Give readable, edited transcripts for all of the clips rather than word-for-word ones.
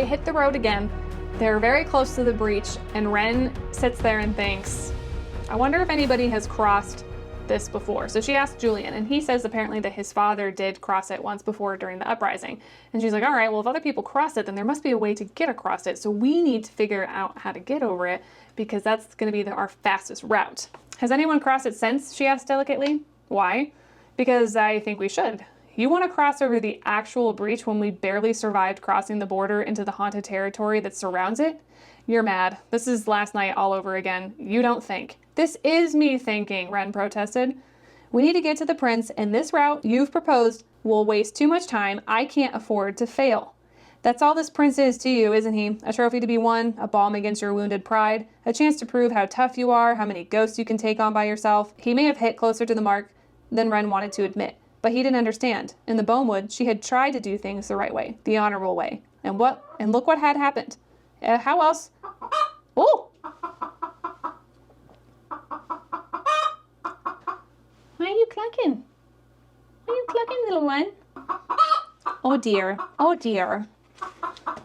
They hit the road again. They're very close to the breach, and Ren sits there and thinks, I wonder if anybody has crossed this before. So she asked Julian, and he says apparently that his father did cross it once before during the uprising. And she's like, all right, well, if other people cross it, then there must be a way to get across it. So we need to figure out how to get over it, because that's going to be our fastest route. Has anyone crossed it since? She asked delicately. Why? Because I think we should. You want to cross over the actual breach when we barely survived crossing the border into the haunted territory that surrounds it? You're mad. This is last night all over again. You don't think. This is me thinking, Ren protested. We need to get to the prince, and this route you've proposed will waste too much time. I can't afford to fail. That's all this prince is to you, isn't he? A trophy to be won, a balm against your wounded pride, a chance to prove how tough you are, how many ghosts you can take on by yourself. He may have hit closer to the mark than Ren wanted to admit, but he didn't understand. In the Bonewood, she had tried to do things the right way, the honorable way. And look what had happened. How else? Oh! Why are you clucking? Why are you clucking, little one? Oh dear. Oh dear.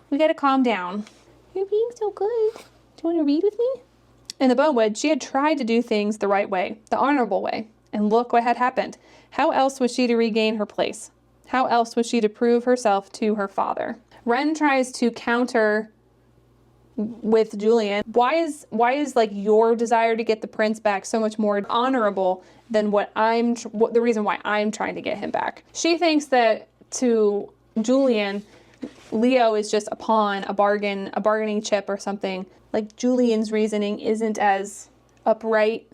We gotta calm down. You're being so good. Do you want to read with me? In the Bonewood, she had tried to do things the right way, the honorable way. And look what had happened. How else was she to regain her place? How else was she to prove herself to her father? Ren tries to counter with Julian. Why is like your desire to get the prince back so much more honorable than the reason why I'm trying to get him back? She thinks that to Julian, Leo is just a pawn, a bargaining chip or something. Like Julian's reasoning isn't as upright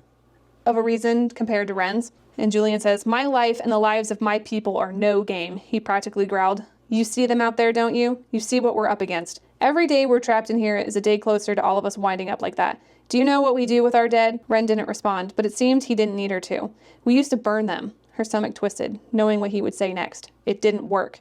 of a reason compared to Ren's. And Julian says, my life and the lives of my people are no game, he practically growled. You see them out there, don't you? You see what we're up against. Every day we're trapped in here is a day closer to all of us winding up like that. Do you know what we do with our dead? Ren didn't respond, but it seemed he didn't need her to. We used to burn them. Her stomach twisted, knowing what he would say next. It didn't work.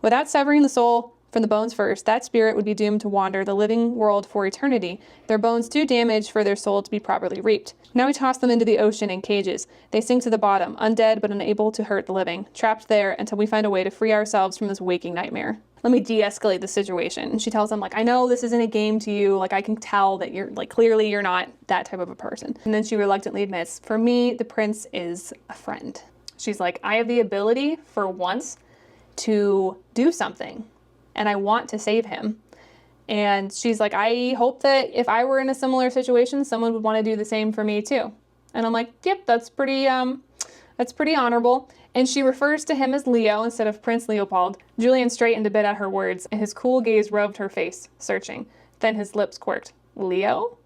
Without severing the soul from the bones first, that spirit would be doomed to wander the living world for eternity, their bones too damaged for their soul to be properly reaped. Now we toss them into the ocean in cages. They sink to the bottom, undead but unable to hurt the living, trapped there until we find a way to free ourselves from this waking nightmare. Let me de-escalate the situation. And she tells him, like, I know this isn't a game to you. Like, I can tell that you're, like, clearly you're not that type of a person. And then she reluctantly admits, for me, the prince is a friend. She's like, I have the ability for once to do something, and I want to save him. And she's like, I hope that if I were in a similar situation, someone would want to do the same for me too. And I'm like, yep, that's pretty honorable. And she refers to him as Leo instead of Prince Leopold. Julian straightened a bit at her words, and his cool gaze roved her face, searching. Then his lips quirked. Leo?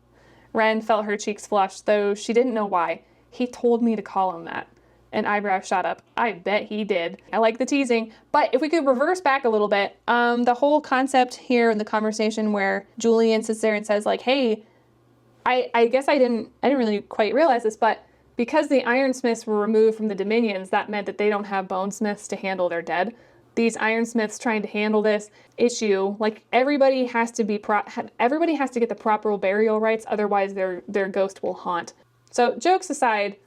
Ren felt her cheeks flush, though she didn't know why. He told me to call him that. An eyebrow shot up. I bet he did. I like the teasing. But if we could reverse back a little bit, the whole concept here in the conversation where Julian sits there and says, like, hey, I guess I didn't really quite realize this, but because the Ironsmiths were removed from the Dominions, that meant that they don't have Bonesmiths to handle their dead. These Ironsmiths trying to handle this issue, like everybody has to get the proper burial rites, otherwise their ghost will haunt. So jokes aside,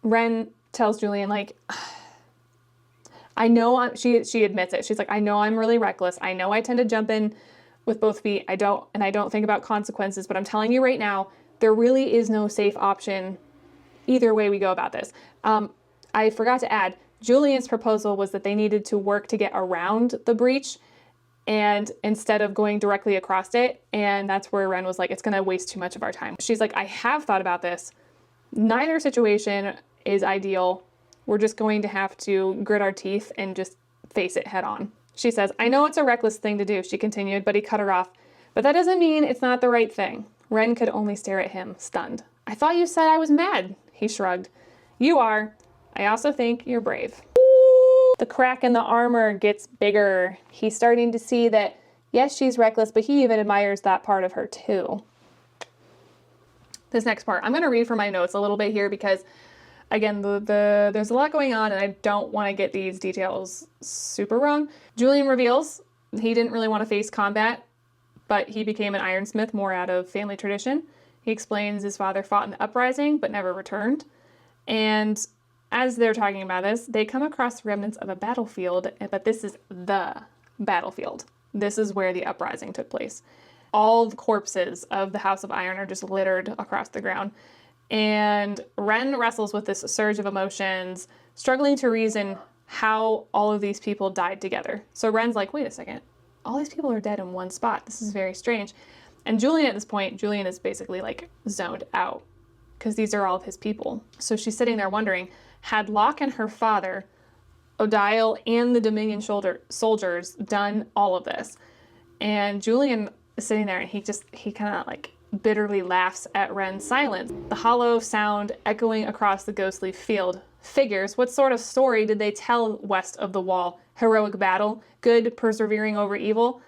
Ren tells Julian, like, I know she admits it. She's like, I know I'm really reckless. I know I tend to jump in with both feet. I don't think about consequences, but I'm telling you right now, there really is no safe option either way we go about this. I forgot to add, Julian's proposal was that they needed to work to get around the breach and instead of going directly across it. And that's where Ren was like, it's going to waste too much of our time. She's like, I have thought about this. Neither situation is ideal. We're just going to have to grit our teeth and just face it head on. She says, I know it's a reckless thing to do, she continued, but he cut her off. But that doesn't mean it's not the right thing. Ren could only stare at him, stunned. I thought you said I was mad, he shrugged. You are. I also think you're brave. The crack in the armor gets bigger. He's starting to see that, yes, she's reckless, but he even admires that part of her too. This next part, I'm going to read from my notes a little bit here because, again, there's a lot going on and I don't want to get these details super wrong. Julian reveals he didn't really want to face combat, but he became an Ironsmith more out of family tradition. He explains his father fought in the uprising but never returned. And as they're talking about this, they come across remnants of a battlefield, but this is the battlefield. This is where the uprising took place. All the corpses of the House of Iron are just littered across the ground. And Ren wrestles with this surge of emotions, struggling to reason how all of these people died together. So Ren's like, wait a second, all these people are dead in one spot. This is very strange. And Julian at this point, Julian is basically like zoned out because these are all of his people. So she's sitting there wondering, had Locke and her father, Odile, and the Dominion soldiers done all of this? And Julian is sitting there and he kind of like bitterly laughs at Ren's silence. The hollow sound echoing across the ghostly field. Figures, what sort of story did they tell west of the wall? Heroic battle? Good persevering over evil?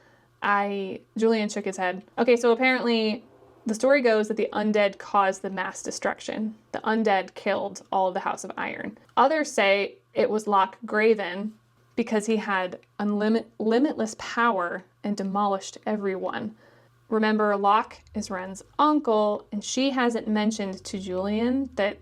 Julian shook his head. Okay, so apparently the story goes that the undead caused the mass destruction. The undead killed all of the House of Iron. Others say it was Locke Graven because he had limitless power and demolished everyone. Remember, Locke is Ren's uncle, and she hasn't mentioned to Julian that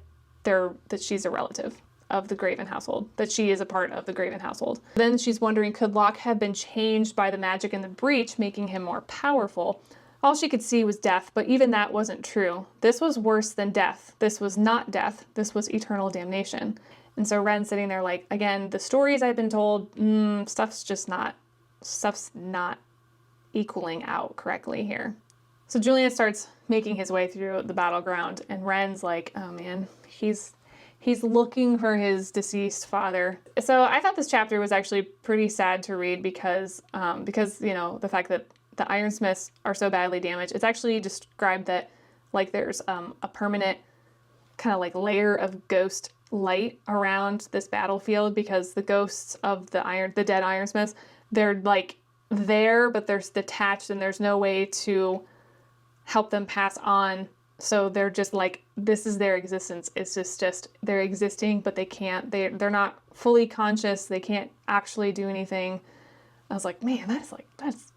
she's a relative of the Graven household, that she is a part of the Graven household. Then she's wondering, could Locke have been changed by the magic in the breach, making him more powerful? All she could see was death, but even that wasn't true. This was worse than death. This was not death. This was eternal damnation. And so Ren's sitting there like, again, the stories I've been told, stuff's not equaling out correctly here. So Julian starts making his way through the battleground, and Ren's like, oh man, he's looking for his deceased father. So I thought this chapter was actually pretty sad to read because the fact that the Ironsmiths are so badly damaged. It's actually described that like there's a permanent kind of like layer of ghost light around this battlefield because the ghosts of the dead Ironsmiths, they're like there, but they're detached and there's no way to help them pass on. So they're just like, this is their existence. It's just they're existing, but they're not fully conscious. They can't actually do anything. I was like, man, that's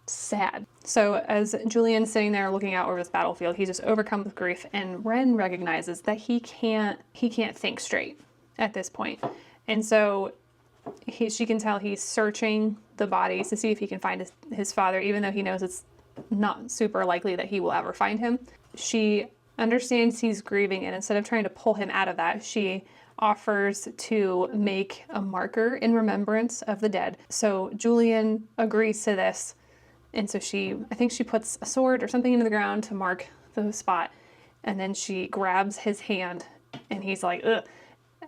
sad. So as Julian's sitting there looking out over this battlefield, he's just overcome with grief, and Ren recognizes that he can't think straight at this point. And so she can tell he's searching the bodies to see if he can find his father, even though he knows it's not super likely that he will ever find him. She understands he's grieving, and instead of trying to pull him out of that, she offers to make a marker in remembrance of the dead. So Julian agrees to this, and so I think she puts a sword or something into the ground to mark the spot, and then she grabs his hand, and he's like, ugh.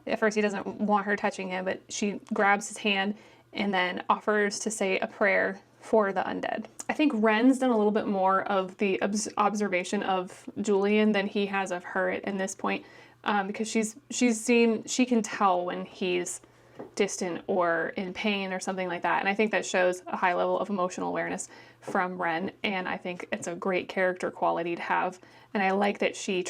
At first he doesn't want her touching him, but she grabs his hand and then offers to say a prayer for the undead. I think Ren's done a little bit more of the observation of Julian than he has of her in this point, because she can tell when he's distant or in pain or something like that. And I think that shows a high level of emotional awareness from Ren, and I think it's a great character quality to have. And I like that she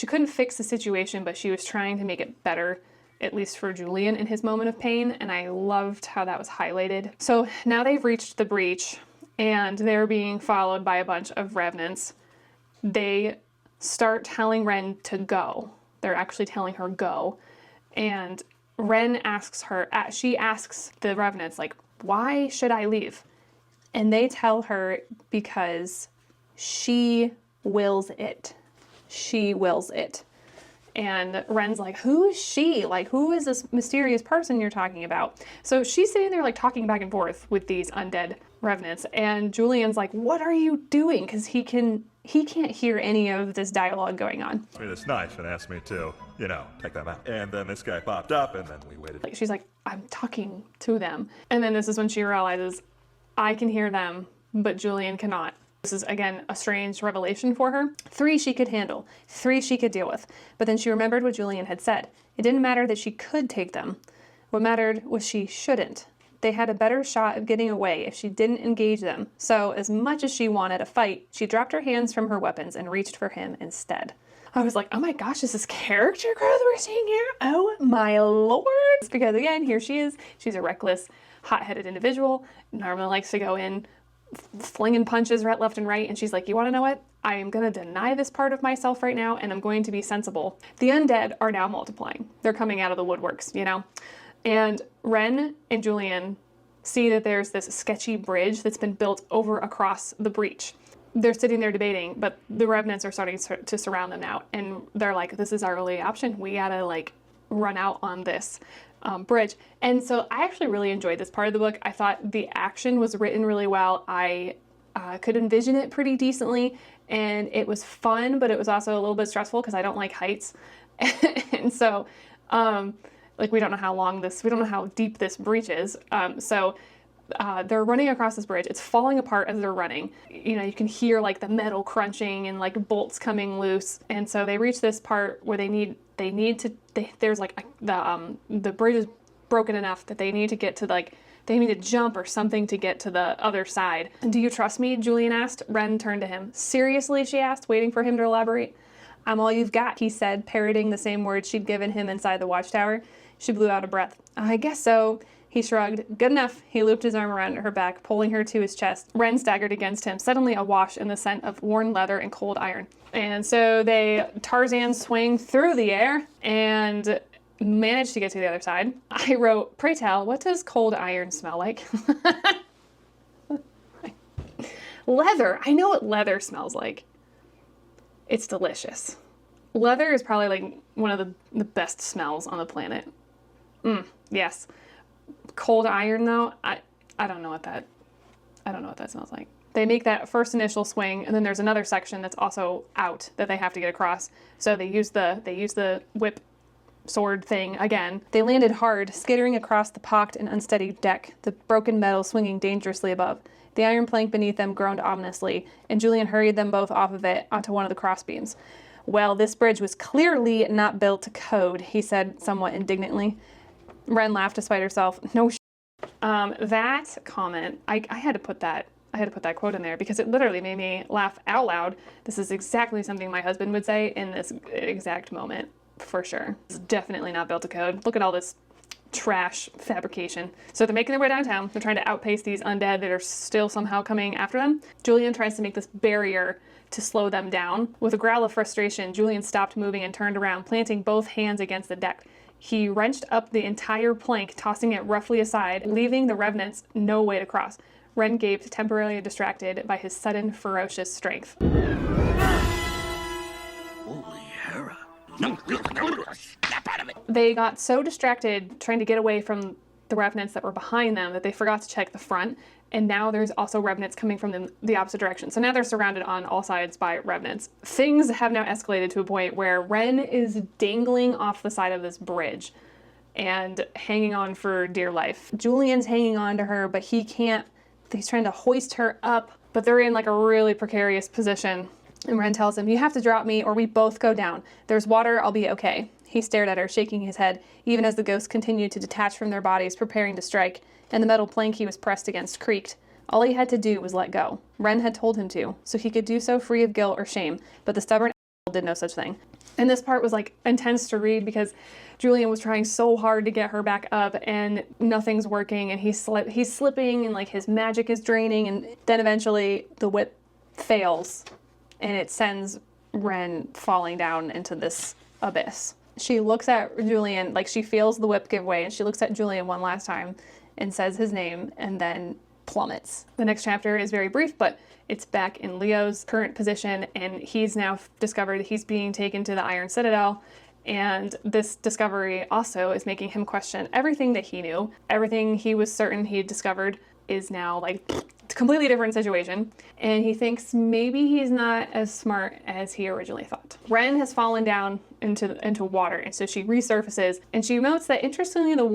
couldn't fix the situation, but she was trying to make it better, at least for Julian in his moment of pain, and I loved how that was highlighted. So now they've reached the breach, and they're being followed by a bunch of revenants. They start telling Ren to go. They're actually telling her go, and Ren asks the revenants, like, why should I leave? And they tell her because she wills it. She wills it. And Ren's like, who is she? Like, who is this mysterious person you're talking about? So she's sitting there like talking back and forth with these undead revenants, and Julian's like, what are you doing? Because he can't hear any of this dialogue going on. Me this knife and asked me to, take them out. And then this guy popped up, and then we waited. She's like, I'm talking to them. And then this is when she realizes, I can hear them, but Julian cannot. This is, again, a strange revelation for her. 3 she could handle. 3 she could deal with. But then she remembered what Julian had said. It didn't matter that she could take them. What mattered was she shouldn't. They had a better shot of getting away if she didn't engage them. So, as much as she wanted a fight, she dropped her hands from her weapons and reached for him instead. I was like, oh my gosh, is this character growth we're seeing here? Oh my lord. Because again, here she is. She's a reckless, hot-headed individual. Normally likes to go in flinging punches right, left and right, and she's like, you want to know what? I am going to deny this part of myself right now, and I'm going to be sensible. The undead are now multiplying. They're coming out of the woodworks, And Ren and Julian see that there's this sketchy bridge that's been built over across the breach. They're sitting there debating, but the revenants are starting to surround them now. And they're like, this is our only option. We gotta like run out on this bridge. And so I actually really enjoyed this part of the book. I thought the action was written really well. I could envision it pretty decently, and it was fun, but it was also a little bit stressful because I don't like heights. And so, like, we don't know how deep this breach is. So they're running across this bridge. It's falling apart as they're running. You know, you can hear like the metal crunching and like bolts coming loose. And so they reach this part where there's like the bridge is broken enough that they need to get to they need to jump or something to get to the other side. Do you trust me? Julian asked. Ren turned to him. Seriously, she asked, waiting for him to elaborate. I'm all you've got, he said, parroting the same words she'd given him inside the watchtower. She blew out a breath. I guess so. He shrugged. Good enough. He looped his arm around her back, pulling her to his chest. Ren staggered against him, suddenly awash in the scent of worn leather and cold iron. And so they Tarzan swing through the air and managed to get to the other side. I wrote, pray tell, what does cold iron smell like? Leather. I know what leather smells like. It's delicious. Leather is probably like one of the best smells on the planet. Yes. Cold iron though, I don't know what that smells like. They make that first initial swing, and then there's another section that's also out that they have to get across. So they use the whip sword thing again. They landed hard, skittering across the pocked and unsteady deck, the broken metal swinging dangerously above. The iron plank beneath them groaned ominously, and Julian hurried them both off of it onto one of the crossbeams. Well, this bridge was clearly not built to code, he said somewhat indignantly. Ren laughed despite herself. No sh**. That comment, I had to put that quote in there because it literally made me laugh out loud. This is exactly something my husband would say in this exact moment. For sure. It's definitely not built to code. Look at all this trash fabrication. So they're making their way downtown. They're trying to outpace these undead that are still somehow coming after them. Julian tries to make this barrier to slow them down. With a growl of frustration, Julian stopped moving and turned around, planting both hands against the deck. He wrenched up the entire plank, tossing it roughly aside, leaving the revenants no way to cross. Ren gaped, temporarily distracted by his sudden ferocious strength. Snap out of it. They got so distracted trying to get away from the revenants that were behind them that they forgot to check the front, and now there's also revenants coming from the opposite direction. So now they're surrounded on all sides by revenants. Things have now escalated to a point where Ren is dangling off the side of this bridge and hanging on for dear life. Julian's hanging on to her, but he can't. He's trying to hoist her up, but they're in like a really precarious position. And Ren tells him, you have to drop me or we both go down. There's water, I'll be okay. He stared at her, shaking his head, even as the ghosts continued to detach from their bodies, preparing to strike, and the metal plank he was pressed against creaked. All he had to do was let go. Ren had told him to, so he could do so free of guilt or shame, but the stubborn did no such thing. And this part was like intense to read because Julian was trying so hard to get her back up and nothing's working, and he's slipping and like his magic is draining, and then eventually the whip fails and it sends Ren falling down into this abyss. She looks at Julian, like she feels the whip give way, and she looks at Julian one last time and says his name and then plummets. The next chapter is very brief, but it's back in Leo's current position, and he's now discovered he's being taken to the Iron Citadel, and this discovery also is making him question everything that he knew. Everything he was certain he had discovered is now like a completely different situation, and he thinks maybe he's not as smart as he originally thought. Ren has fallen down into water, and so she resurfaces, and she notes that interestingly the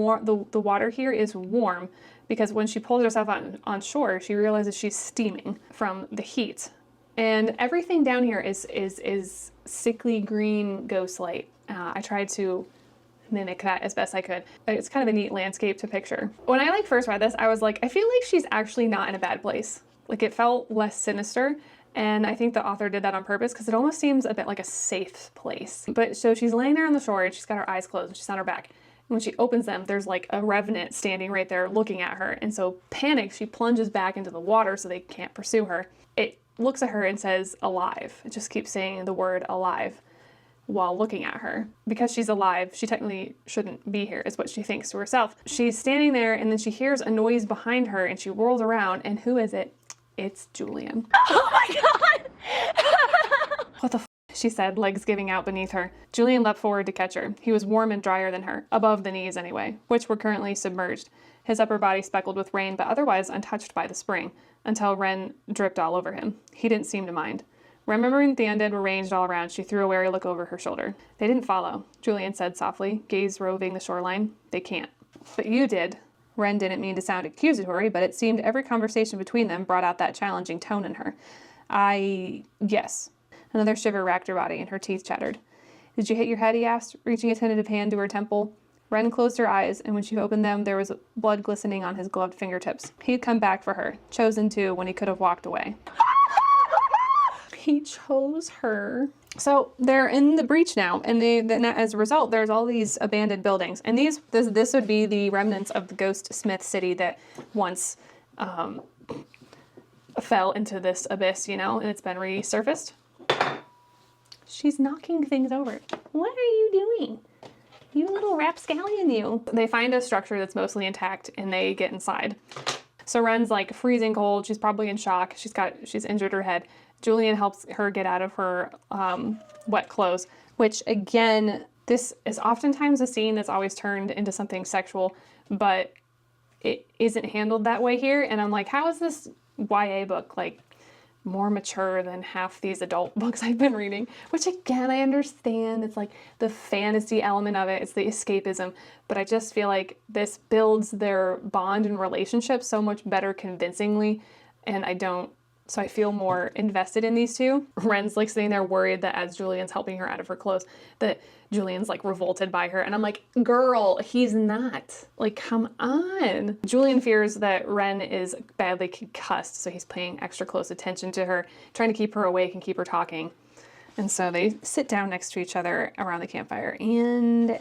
water here is warm, because when she pulls herself on shore, she realizes she's steaming from the heat. And everything down here is sickly green ghost light. I tried to mimic that as best I could. It's kind of a neat landscape to picture. When I first read this, I was like, I feel like she's actually not in a bad place. Like, it felt less sinister, and I think the author did that on purpose because it almost seems a bit like a safe place. But so she's laying there on the shore and she's got her eyes closed and she's on her back. When she opens them, there's like a revenant standing right there looking at her. And so panicked, she plunges back into the water so they can't pursue her. It looks at her and says, alive. It just keeps saying the word alive. while looking at her. Because she's alive, she technically shouldn't be here, is what she thinks to herself. She's standing there, and then she hears a noise behind her, and she whirls around, and who is it? It's Julian. Oh my god! What the f? She said, legs giving out beneath her. Julian leapt forward to catch her. He was warm and drier than her, above the knees anyway, which were currently submerged. His upper body speckled with rain, but otherwise untouched by the spring, until Ren dripped all over him. He didn't seem to mind. Remembering the undead were ranged all around, she threw a wary look over her shoulder. They didn't follow, Julian said softly, gaze roving the shoreline. They can't. But you did. Ren didn't mean to sound accusatory, but it seemed every conversation between them brought out that challenging tone in her. Yes. Another shiver racked her body, and her teeth chattered. Did you hit your head, he asked, reaching a tentative hand to her temple. Ren closed her eyes, and when she opened them, there was blood glistening on his gloved fingertips. He had come back for her, chosen to when he could have walked away. He chose her. So they're in the breach now, and as a result, there's all these abandoned buildings. And this would be the remnants of the ghost Smith city that once fell into this abyss, and it's been resurfaced. She's knocking things over. What are you doing? You little rapscallion, you. They find a structure that's mostly intact, and they get inside. So Ren's like freezing cold. She's probably in shock. She's injured her head. Julian helps her get out of her wet clothes, which again, this is oftentimes a scene that's always turned into something sexual, but it isn't handled that way here. And I'm like, how is this YA book like more mature than half these adult books I've been reading? Which again, I understand. It's like the fantasy element of it. It's the escapism. But I just feel like this builds their bond and relationship so much better convincingly. And so I feel more invested in these two. Ren's like sitting there worried that as Julian's helping her out of her clothes, that Julian's like revolted by her. And I'm like, girl, he's not. Like, come on. Julian fears that Ren is badly concussed, so he's paying extra close attention to her, trying to keep her awake and keep her talking. And so they sit down next to each other around the campfire, and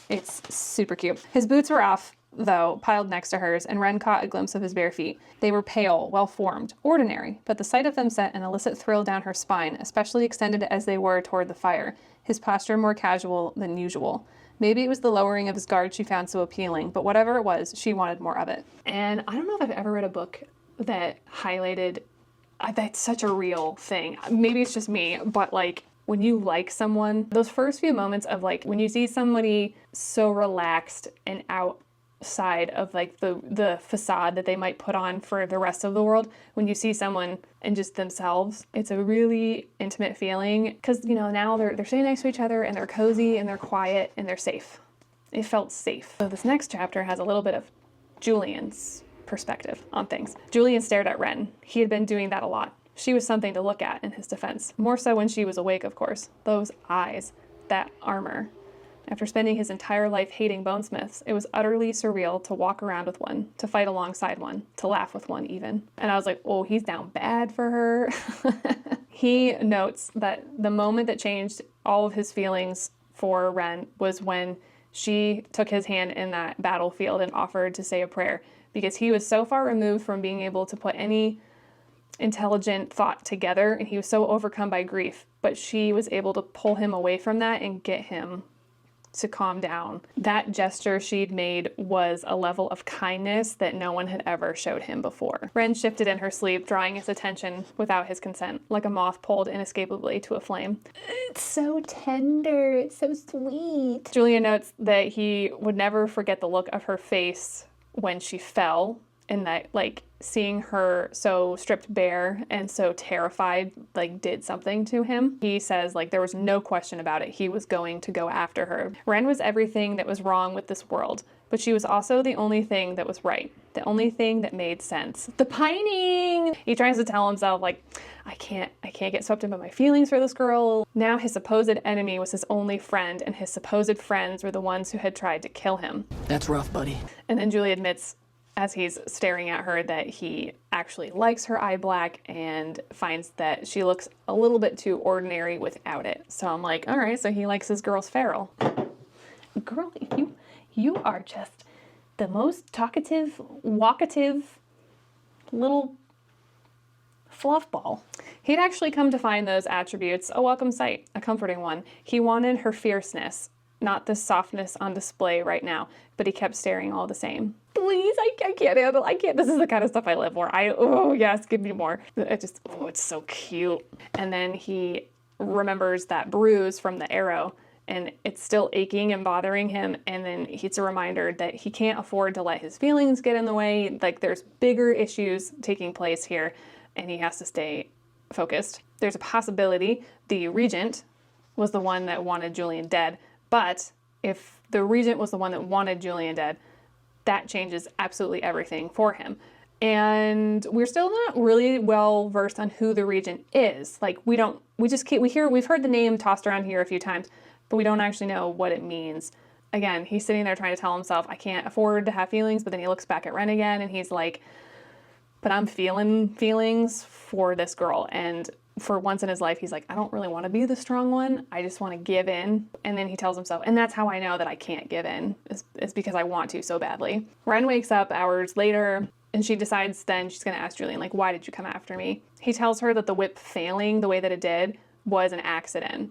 it's super cute. His boots were off, though, piled next to hers, and Ren caught a glimpse of his bare feet. They were pale, well-formed, ordinary, but the sight of them sent an illicit thrill down her spine, especially extended as they were toward the fire, his posture more casual than usual. Maybe it was the lowering of his guard she found so appealing, but whatever it was, she wanted more of it. And I don't know if I've ever read a book that highlighted that's such a real thing. Maybe it's just me, but like, when you like someone, those first few moments of like, when you see somebody so relaxed and outside of like the facade that they might put on for the rest of the world, when you see someone and just themselves, it's a really intimate feeling, because now they're sitting next to each other and they're cozy and they're quiet and they're safe. It felt safe. So this next chapter has a little bit of Julian's perspective on things. Julian stared at Ren. He had been doing that a lot. She was something to look at in his defense. More so when she was awake, of course. Those eyes, that armor. After spending his entire life hating Bonesmiths, it was utterly surreal to walk around with one, to fight alongside one, to laugh with one even. And I was like, oh, he's down bad for her. He notes that the moment that changed all of his feelings for Ren was when she took his hand in that battlefield and offered to say a prayer, because he was so far removed from being able to put any intelligent thought together, and he was so overcome by grief, but she was able to pull him away from that and get him to calm down. That gesture she'd made was a level of kindness that no one had ever showed him before. Ren shifted in her sleep, drawing his attention without his consent, like a moth pulled inescapably to a flame. It's so tender, it's so sweet. Julian notes that he would never forget the look of her face when she fell, and that like seeing her so stripped bare and so terrified like did something to him. He says like there was no question about it. He was going to go after her. Ren was everything that was wrong with this world, but she was also the only thing that was right. The only thing that made sense. The pining! He tries to tell himself like, I can't get swept in by my feelings for this girl. Now his supposed enemy was his only friend, and his supposed friends were the ones who had tried to kill him. That's rough, buddy. And then Julie admits, as he's staring at her, that he actually likes her eye black and finds that she looks a little bit too ordinary without it. So I'm like, all right, so he likes his girls feral. Girl, you are just the most talkative, walkative little fluff ball. He'd actually come to find those attributes a welcome sight, a comforting one. He wanted her fierceness, not the softness on display right now, but he kept staring all the same. Please, I can't handle, I can't, this is the kind of stuff I live for. Oh yes, give me more. It's so cute. And then he remembers that bruise from the arrow, and it's still aching and bothering him. And then it's a reminder that he can't afford to let his feelings get in the way. Like, there's bigger issues taking place here, and he has to stay focused. There's a possibility the regent was the one that wanted Julian dead, but if the regent was the one that wanted Julian dead, that changes absolutely everything for him. And we're still not really well versed on who the regent is. Like, we've heard the name tossed around here a few times, but we don't actually know what it means. Again, he's sitting there trying to tell himself, I can't afford to have feelings, but then he looks back at Ren again and he's like, but I'm feeling feelings for this girl. And for once in his life, he's like, I don't really want to be the strong one. I just want to give in. And then he tells himself, and that's how I know that I can't give in, is because I want to so badly. Ren wakes up hours later, and she decides then she's going to ask Julian, like, why did you come after me? He tells her that the whip failing the way that it did was an accident.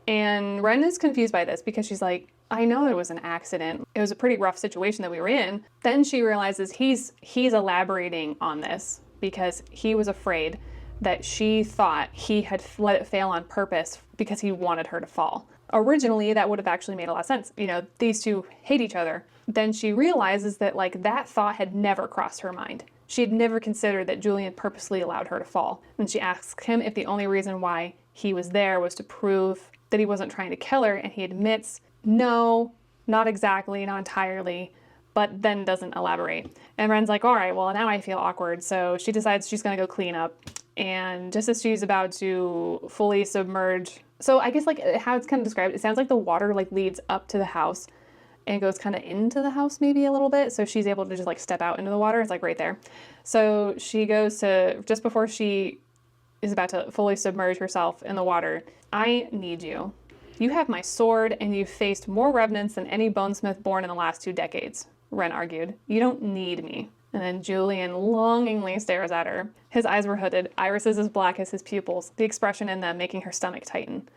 And Ren is confused by this because she's like, I know it was an accident. It was a pretty rough situation that we were in. Then she realizes he's elaborating on this because he was afraid that she thought he had let it fail on purpose because he wanted her to fall. Originally, that would have actually made a lot of sense. You know, these two hate each other. Then she realizes that, like, that thought had never crossed her mind. She had never considered that Julian purposely allowed her to fall. And she asks him if the only reason why he was there was to prove that he wasn't trying to kill her, and he admits, no, not exactly, not entirely, but then doesn't elaborate. And Ren's like, all right, well, now I feel awkward. So she decides she's gonna go clean up. And just as she's about to fully submerge, so I guess, like, how it's kind of described, it sounds like the water, like, leads up to the house and goes kind of into the house maybe a little bit. So she's able to just, like, step out into the water. It's, like, right there. So she goes to, just before she is about to fully submerge herself in the water, I need you. You have my sword, and you've faced more revenants than any bonesmith born in the last 2 decades, Ren argued. You don't need me. And then Julian longingly stares at her. His eyes were hooded, irises as black as his pupils, the expression in them making her stomach tighten.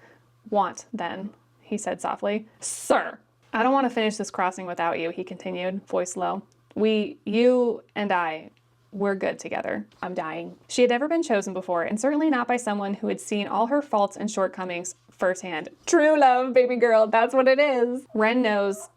Want, then, he said softly. Sir! I don't want to finish this crossing without you, he continued, voice low. You and I, we're good together. I'm dying. She had never been chosen before, and certainly not by someone who had seen all her faults and shortcomings firsthand. True love, baby girl, that's what it is. Ren knows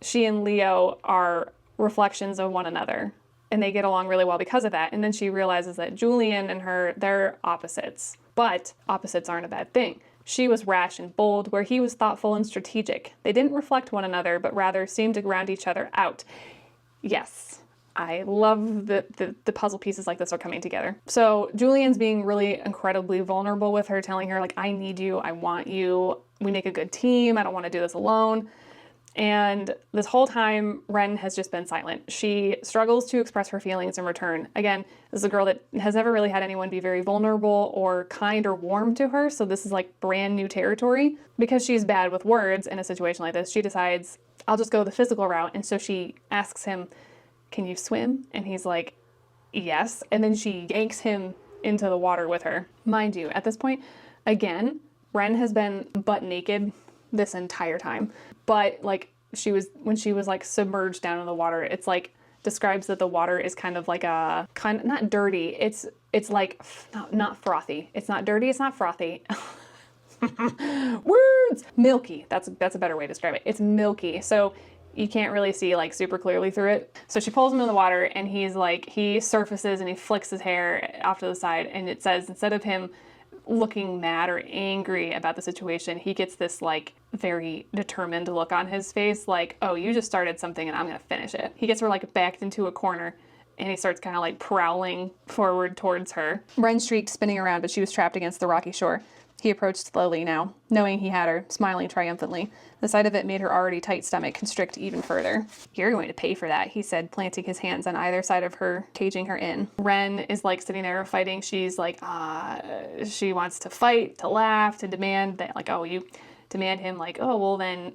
she and Leo are reflections of one another, and they get along really well because of that. And then she realizes that Julian and her, they're opposites. But opposites aren't a bad thing. She was rash and bold, where he was thoughtful and strategic. They didn't reflect one another, but rather seemed to ground each other out. Yes, I love that the puzzle pieces like this are coming together. So Julian's being really incredibly vulnerable with her, telling her, like, I need you, I want you, we make a good team, I don't want to do this alone. And this whole time, Ren has just been silent. She struggles to express her feelings in return. Again, this is a girl that has never really had anyone be very vulnerable or kind or warm to her, so this is like brand new territory. Because she's bad with words in a situation like this, she decides, I'll just go the physical route. And so she asks him, can you swim? And he's like, yes. And then she yanks him into the water with her. Mind you, at this point, again, Ren has been butt naked this entire time. But like when she was like submerged down in the water, it's like describes that the water is kind of like a kind of not dirty. It's like not frothy. It's not dirty. It's not frothy. Words. Milky. That's a better way to describe it. It's milky. So you can't really see like super clearly through it. So she pulls him in the water, and he surfaces and he flicks his hair off to the side, and it says, instead of him looking mad or angry about the situation, he gets this like very determined look on his face, like, oh, you just started something and I'm gonna finish it. He gets her like backed into a corner, and he starts kind of like prowling forward towards her. Ren shrieked, spinning around, but she was trapped against the rocky shore. He approached slowly now, knowing he had her, smiling triumphantly. The sight of it made her already tight stomach constrict even further. You're going to pay for that, he said, planting his hands on either side of her, caging her in. Ren is like sitting there fighting. She's like, she wants to fight, to laugh, to demand that, like, oh, you demand him, like, oh, well then,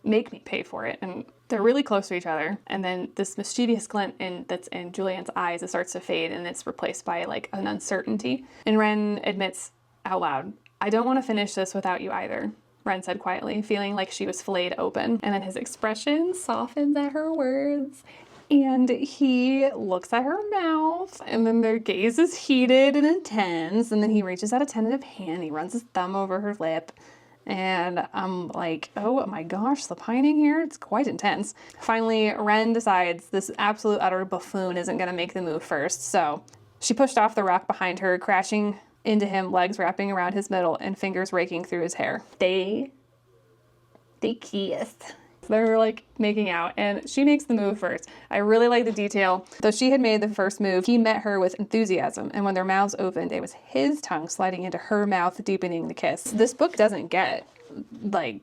make me pay for it. And They're really close to each other, and then this mischievous glint that's in Julian's eyes, it starts to fade, and it's replaced by like an uncertainty. And Ren admits out loud, "I don't want to finish this without you either," Ren said quietly, feeling like she was filleted open. And then his expression softens at her words, and he looks at her mouth, and then their gaze is heated and intense, and then he reaches out a tentative hand, he runs his thumb over her lip. And I'm like, oh my gosh, the pining here, it's quite intense. Finally, Ren decides this absolute utter buffoon isn't going to make the move first. So she pushed off the rock behind her, crashing into him, legs wrapping around his middle and fingers raking through his hair. They kissed. They're like making out, and she makes the move first. I really like the detail. Though she had made the first move, he met her with enthusiasm, and when their mouths opened, it was his tongue sliding into her mouth, deepening the kiss. This book doesn't get like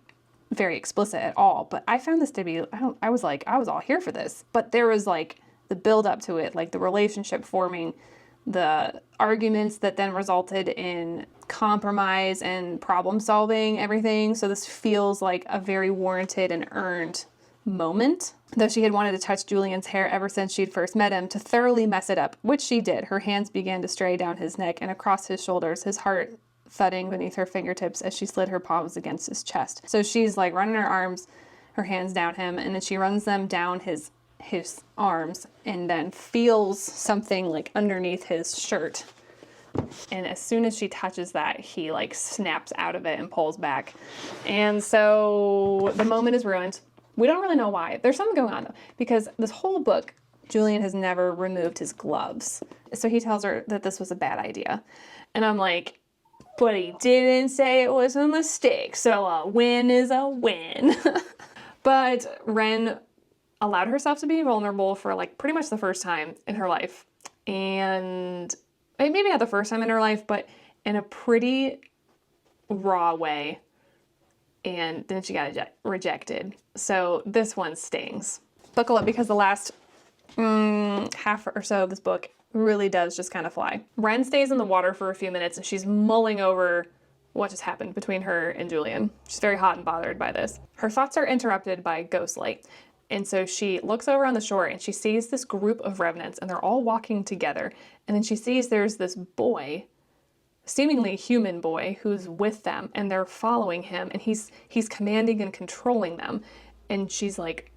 very explicit at all, but I found this to be, I was all here for this. But there was like the build up to it, like the relationship forming, the arguments that then resulted in compromise and problem solving, everything. So this feels like a very warranted and earned moment. Though she had wanted to touch Julian's hair ever since she'd first met him to thoroughly mess it up, which she did. Her hands began to stray down his neck and across his shoulders, his heart thudding beneath her fingertips as she slid her palms against his chest. So she's like running her arms, her hands down him, and then she runs them down his arms and then feels something like underneath his shirt. And as soon as she touches that, he like snaps out of it and pulls back. And so the moment is ruined. We don't really know why. There's something going on though, because this whole book, Julian has never removed his gloves. So he tells her that this was a bad idea. And I'm like, but he didn't say it was a mistake. So a win is a win. But Ren allowed herself to be vulnerable for like pretty much the first time in her life. And maybe not the first time in her life, but in a pretty raw way. And then she got rejected. So this one stings. Buckle up, because the last half or so of this book really does just kind of fly. Ren stays in the water for a few minutes and she's mulling over what just happened between her and Julian. She's very hot and bothered by this. Her thoughts are interrupted by ghost light. And so she looks over on the shore and she sees this group of revenants and they're all walking together. And then she sees there's this boy, seemingly human boy, who's with them and they're following him and he's commanding and controlling them. And she's like,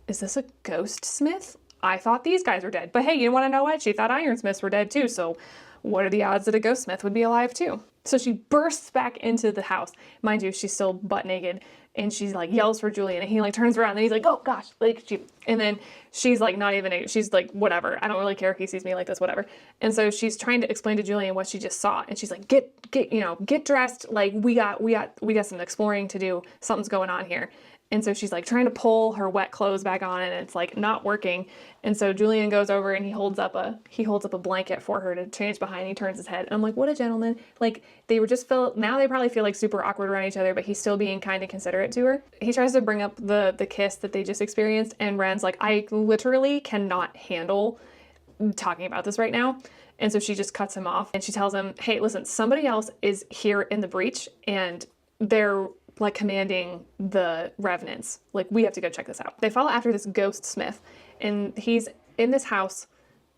is this a ghost smith? I thought these guys were dead. But hey, you want to know what? She thought ironsmiths were dead too. So what are the odds that a ghost smith would be alive too? So she bursts back into the house. Mind you, she's still butt naked. And she's like yells for Julian and he like turns around and he's like, oh gosh, like and then she's like not even, she's like, whatever, I don't really care if he sees me like this, whatever. And so she's trying to explain to Julian what she just saw. And she's like, get dressed. Like we got some exploring to do. Something's going on here. And so she's like trying to pull her wet clothes back on and it's like not working. And so Julian goes over and he holds up a blanket for her to change behind. He turns his head. And I'm like, what a gentleman. Like they were just now they probably feel like super awkward around each other, but he's still being kind and considerate to her. He tries to bring up the kiss that they just experienced. And Ren's like, I literally cannot handle talking about this right now. And so she just cuts him off and she tells him, hey, listen, somebody else is here in the breach and they're like commanding the revenants. Like we have to go check this out. They follow after this ghost smith and he's in this house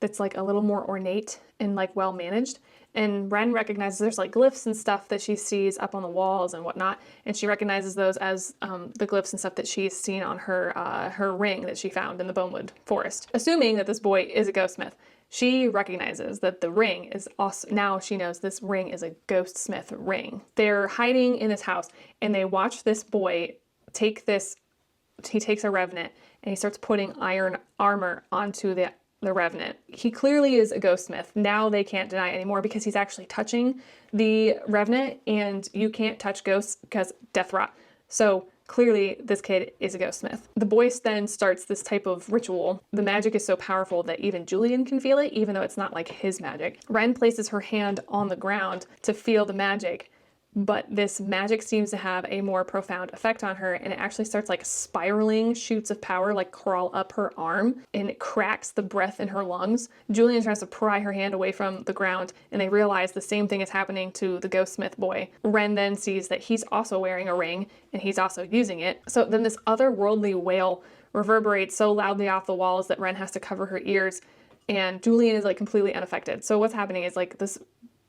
that's like a little more ornate and like well managed. And Ren recognizes there's like glyphs and stuff that she sees up on the walls and whatnot. And she recognizes those as the glyphs and stuff that she's seen on her ring that she found in the Bonewood forest. Assuming that this boy is a ghost smith, she recognizes that the ring is also, now she knows this ring is a ghost smith ring. They're hiding in this house and they watch this boy he takes a revenant and he starts putting iron armor onto the revenant. He clearly is a ghost smith. Now they can't deny it anymore because he's actually touching the revenant and you can't touch ghosts because death rot. So clearly this kid is a ghost smith. The boy then starts this type of ritual. The magic is so powerful that even Julian can feel it, even though it's not like his magic. Ren places her hand on the ground to feel the magic, but this magic seems to have a more profound effect on her, and it actually starts like spiraling shoots of power like crawl up her arm, and it cracks the breath in her lungs. Julian tries to pry her hand away from the ground, and they realize the same thing is happening to the Ghostsmith boy. Ren then sees that he's also wearing a ring, and he's also using it. So then this otherworldly wail reverberates so loudly off the walls that Ren has to cover her ears, and Julian is like completely unaffected. So what's happening is like this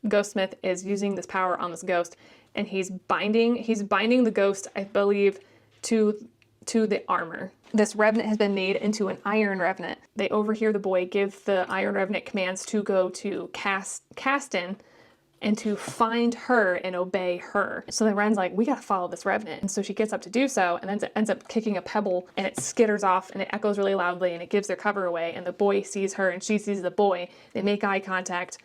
Ghostsmith is using this power on this ghost, and he's binding the ghost, I believe, to the armor. This revenant has been made into an iron revenant. They overhear the boy give the iron revenant commands to go to Caston and to find her and obey her. So then Ren's like, we gotta follow this revenant. And so she gets up to do so, and then ends up kicking a pebble, and it skitters off, and it echoes really loudly, and it gives their cover away, and the boy sees her, and she sees the boy. They make eye contact,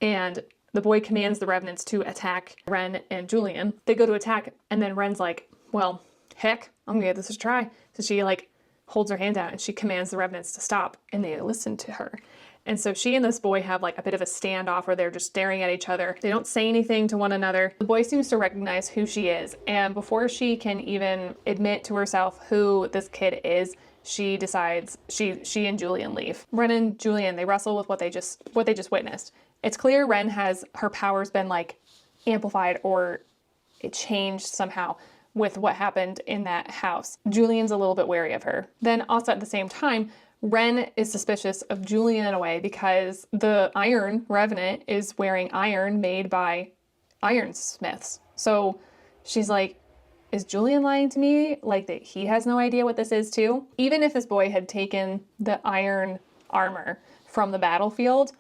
and the boy commands the revenants to attack Ren and Julian. They go to attack, and then Ren's like, well, heck, I'm gonna give this a try. So she like holds her hand out, and she commands the revenants to stop, and they listen to her. And so she and this boy have like a bit of a standoff where they're just staring at each other. They don't say anything to one another. The boy seems to recognize who she is, and before she can even admit to herself who this kid is, she decides she and Julian leave. Ren and Julian, they wrestle with what they just witnessed. It's clear Ren has her powers been like amplified, or it changed somehow with what happened in that house. Julian's a little bit wary of her. Then also at the same time, Ren is suspicious of Julian in a way because the iron revenant is wearing iron made by ironsmiths. So she's like, is Julian lying to me? Like that he has no idea what this is too? Even if this boy had taken the iron armor from the battlefield,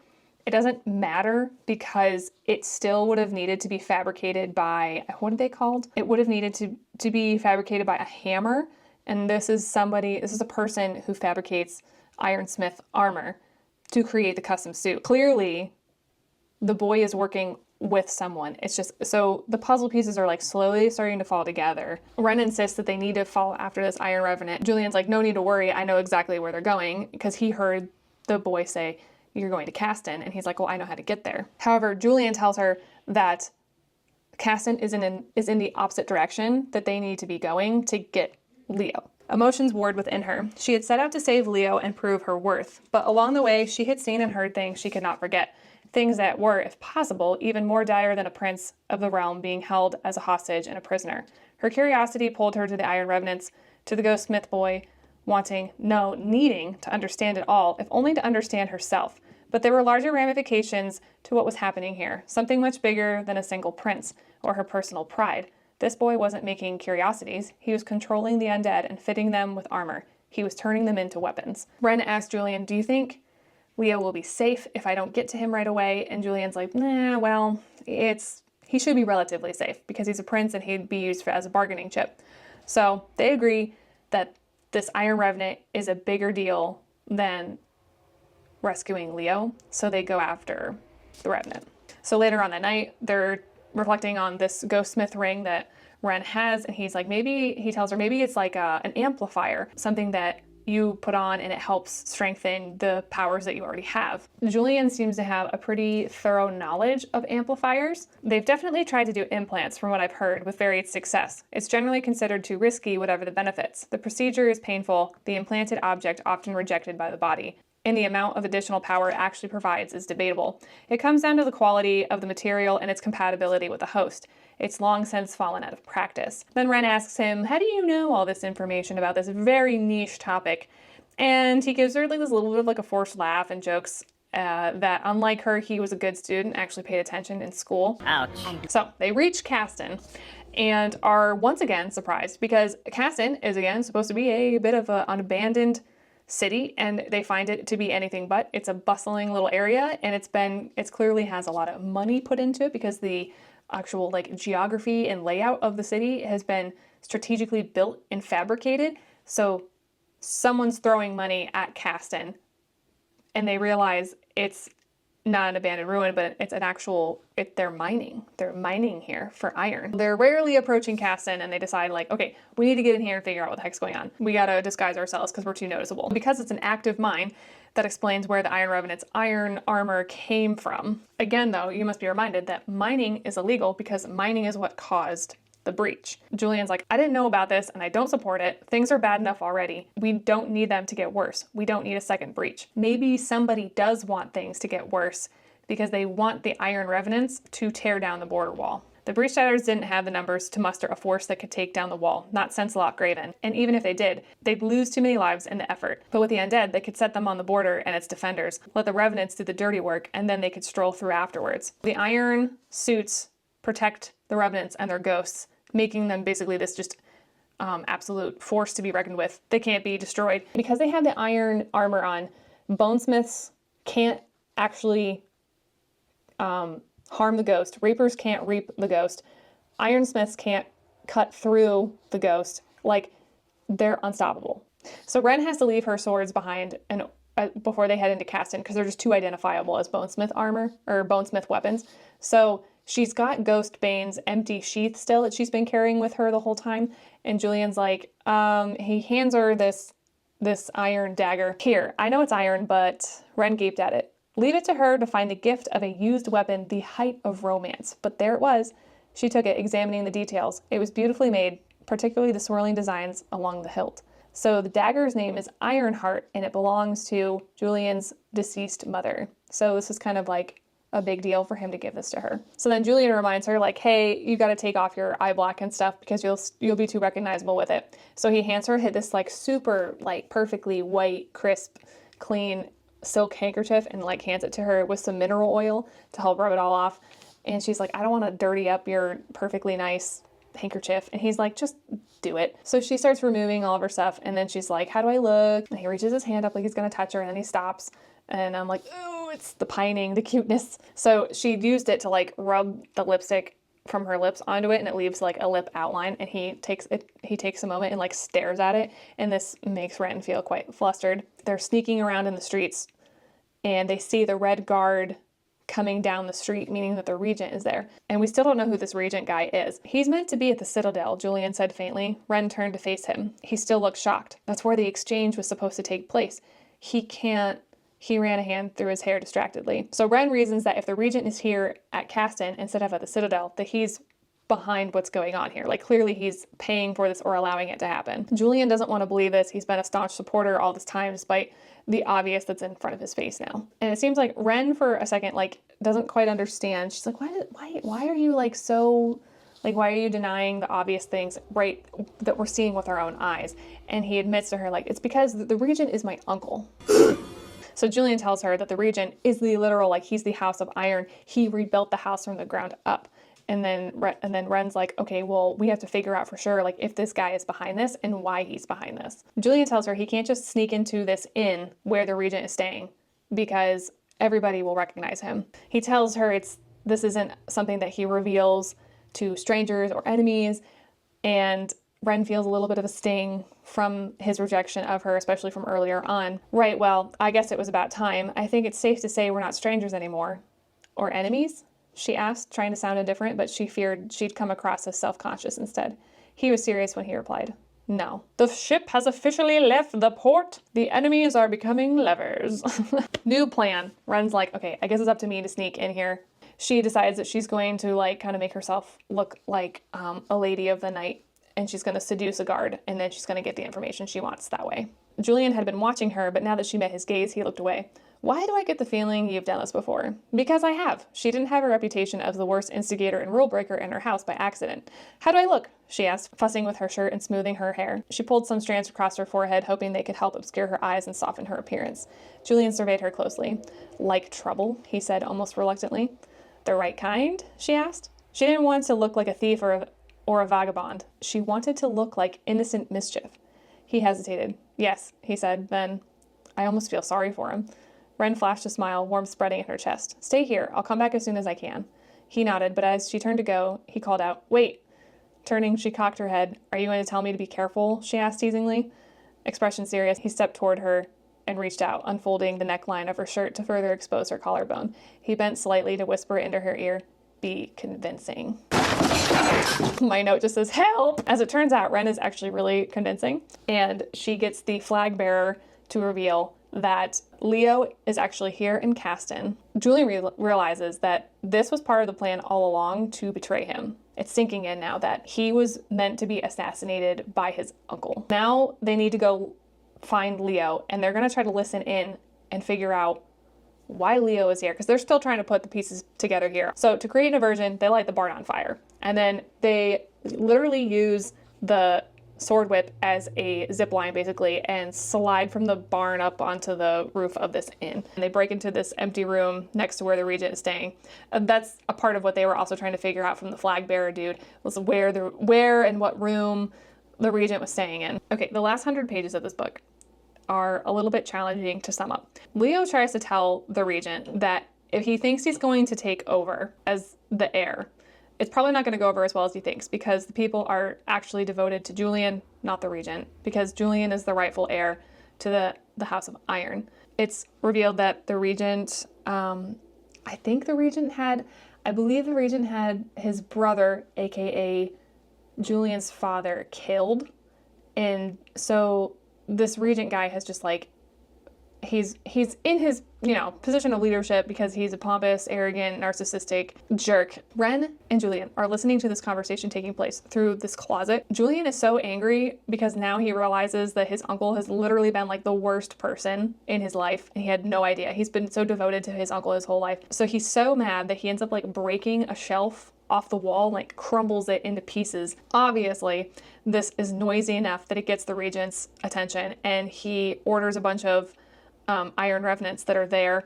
it doesn't matter because it still would have needed to be fabricated by, what are they called? It would have needed to be fabricated by a hammer. And this is a person who fabricates ironsmith armor to create the custom suit. Clearly, the boy is working with someone. It's just, so the puzzle pieces are like slowly starting to fall together. Ren insists that they need to follow after this iron revenant. Julian's like, no need to worry, I know exactly where they're going, because he heard the boy say, you're going to Caston, and he's like, well, I know how to get there. However, Julian tells her that Caston is in the opposite direction that they need to be going to get Leo. Emotions warred within her. She had set out to save Leo and prove her worth, but along the way, she had seen and heard things she could not forget. Things that were, if possible, even more dire than a prince of the realm being held as a hostage and a prisoner. Her curiosity pulled her to the Iron Revenants, to the Ghostsmith boy, needing to understand it all, if only to understand herself. But there were larger ramifications to what was happening here, something much bigger than a single prince or her personal pride. This boy wasn't making curiosities. He was controlling the undead and fitting them with armor. He was turning them into weapons. Ren asked Julian, do you think Leo will be safe if I don't get to him right away? And Julian's like, nah, well, he should be relatively safe because he's a prince and he'd be used as a bargaining chip. So they agree that this Iron Revenant is a bigger deal than rescuing Leo, so they go after the Revenant. So later on that night, they're reflecting on this Ghostsmith ring that Ren has, and he tells her maybe it's like an amplifier, something that you put on and it helps strengthen the powers that you already have. Julian seems to have a pretty thorough knowledge of amplifiers. They've definitely tried to do implants from what I've heard with varied success. It's generally considered too risky, whatever the benefits. The procedure is painful, the implanted object often rejected by the body, and the amount of additional power it actually provides is debatable. It comes down to the quality of the material and its compatibility with the host. It's long since fallen out of practice. Then Ren asks him, how do you know all this information about this very niche topic? And he gives her like this little bit of like a forced laugh and jokes that unlike her, he was a good student, actually paid attention in school. Ouch. So they reach Caston and are once again surprised because Caston is again supposed to be a bit of an abandoned city, and they find it to be anything but. It's a bustling little area, and it clearly has a lot of money put into it because the actual like geography and layout of the city has been strategically built and fabricated. So someone's throwing money at Caston, and they realize it's not an abandoned ruin, but it's an actual, they're mining. They're mining here for iron. They're rarely approaching Caston, and they decide like, okay, we need to get in here and figure out what the heck's going on. We gotta disguise ourselves because we're too noticeable. Because it's an active mine, that explains where the Iron Revenant's iron armor came from. Again though, you must be reminded that mining is illegal because mining is what caused the breach. Julian's like, I didn't know about this and I don't support it. Things are bad enough already. We don't need them to get worse. We don't need a second breach. Maybe somebody does want things to get worse because they want the Iron Revenants to tear down the border wall. The Breachsiders didn't have the numbers to muster a force that could take down the wall, not Senselot Graven. And even if they did, they'd lose too many lives in the effort. But with the undead, they could set them on the border and its defenders, let the Revenants do the dirty work, and then they could stroll through afterwards. The iron suits protect the Revenants and their ghosts, making them basically this just absolute force to be reckoned with. They can't be destroyed. Because they have the iron armor on, Bonesmiths can't actually harm the ghost. Reapers can't reap the ghost. Ironsmiths can't cut through the ghost. Like, they're unstoppable. So Ren has to leave her swords behind and before they head into Caston because they're just too identifiable as Bonesmith armor or Bonesmith weapons. So she's got Ghostbane's empty sheath still that she's been carrying with her the whole time. And Julian's like, he hands her this iron dagger. Here, I know it's iron, but Ren gaped at it. Leave it to her to find the gift of a used weapon, the height of romance. But there it was. She took it, examining the details. It was beautifully made, particularly the swirling designs along the hilt. So the dagger's name is Ironheart, and it belongs to Julian's deceased mother. So this is kind of like a big deal for him to give this to her. So then Julian reminds her like, hey, you got to take off your eye black and stuff because you'll be too recognizable with it. So he hands her this like super like perfectly white, crisp, clean silk handkerchief and like hands it to her with some mineral oil to help rub it all off. And she's like, I don't want to dirty up your perfectly nice handkerchief. And he's like, just do it. So she starts removing all of her stuff. And then she's like, how do I look? And he reaches his hand up like he's going to touch her. And then he stops. And I'm like, ooh, it's the pining, the cuteness. So she used it to like rub the lipstick from her lips onto it, and it leaves like a lip outline. And he takes a moment and like stares at it. And this makes Ren feel quite flustered. They're sneaking around in the streets and they see the Red Guard coming down the street, meaning that the regent is there. And we still don't know who this regent guy is. He's meant to be at the Citadel, Julian said faintly. Ren turned to face him. He still looked shocked. That's where the exchange was supposed to take place. He ran a hand through his hair distractedly. So Ren reasons that if the regent is here at Caston instead of at the Citadel, that he's behind what's going on here. Like, clearly he's paying for this or allowing it to happen. Julian doesn't want to believe this. He's been a staunch supporter all this time, despite the obvious that's in front of his face now. And it seems like Ren, for a second, like, doesn't quite understand. She's like, why are you like so, like, why are you denying the obvious things, right, that we're seeing with our own eyes? And he admits to her, like, it's because the regent is my uncle. So Julian tells her that the regent is the literal, like, he's the House of Iron. He rebuilt the house from the ground up. And then Ren's like, okay, well, we have to figure out for sure, like, if this guy is behind this and why he's behind this. Julian tells her he can't just sneak into this inn where the regent is staying because everybody will recognize him. He tells her this isn't something that he reveals to strangers or enemies, and Ren feels a little bit of a sting from his rejection of her, especially from earlier on. Right, well, I guess it was about time. I think it's safe to say we're not strangers anymore. Or enemies? She asked, trying to sound indifferent, but she feared she'd come across as self-conscious instead. He was serious when he replied, no. The ship has officially left the port. The enemies are becoming lovers. New plan. Ren's like, okay, I guess it's up to me to sneak in here. She decides that she's going to, like, kind of make herself look like a lady of the night, and she's going to seduce a guard, and then she's going to get the information she wants that way. Julian had been watching her, but now that she met his gaze, he looked away. Why do I get the feeling you've done this before? Because I have. She didn't have a reputation of the worst instigator and rule breaker in her house by accident. How do I look? She asked, fussing with her shirt and smoothing her hair. She pulled some strands across her forehead, hoping they could help obscure her eyes and soften her appearance. Julian surveyed her closely. Like trouble, he said almost reluctantly. The right kind? She asked. She didn't want to look like a thief or a vagabond. She wanted to look like innocent mischief. He hesitated. Yes, he said, then, I almost feel sorry for him. Ren flashed a smile, warmth spreading in her chest. Stay here. I'll come back as soon as I can. He nodded, but as she turned to go, he called out, wait. Turning, she cocked her head. Are you going to tell me to be careful? She asked teasingly. Expression serious, he stepped toward her. and reached out, unfolding the neckline of her shirt to further expose her collarbone. He bent slightly to whisper into her ear, "Be convincing." My note just says, "Help!" As it turns out, Ren is actually really convincing, and she gets the flag bearer to reveal that Leo is actually here in Caston. Julian realizes that this was part of the plan all along to betray him. It's sinking in now that he was meant to be assassinated by his uncle. Now they need to go find Leo, and they're going to try to listen in and figure out why Leo is here, because they're still trying to put the pieces together here. So to create a diversion, they light the barn on fire, and then they literally use the sword whip as a zip line basically and slide from the barn up onto the roof of this inn. And they break into this empty room next to where the regent is staying. That's a part of what they were also trying to figure out from the flag bearer dude, was where and what room the regent was staying in. Okay, the last 100 pages of this book are a little bit challenging to sum up. Leo tries to tell the regent that if he thinks he's going to take over as the heir, it's probably not going to go over as well as he thinks, because the people are actually devoted to Julian, not the regent, because Julian is the rightful heir to the House of Iron. It's revealed that the regent, I believe the regent had his brother, aka Julian's father, killed. And so this regent guy has just like, he's in his, position of leadership because he's a pompous, arrogant, narcissistic jerk. Ren and Julian are listening to this conversation taking place through this closet. Julian is so angry because now he realizes that his uncle has literally been like the worst person in his life, and he had no idea. He's been so devoted to his uncle his whole life. So he's so mad that he ends up like breaking a shelf off the wall, like crumbles it into pieces. Obviously, this is noisy enough that it gets the regent's attention, and he orders a bunch of Iron Revenants that are there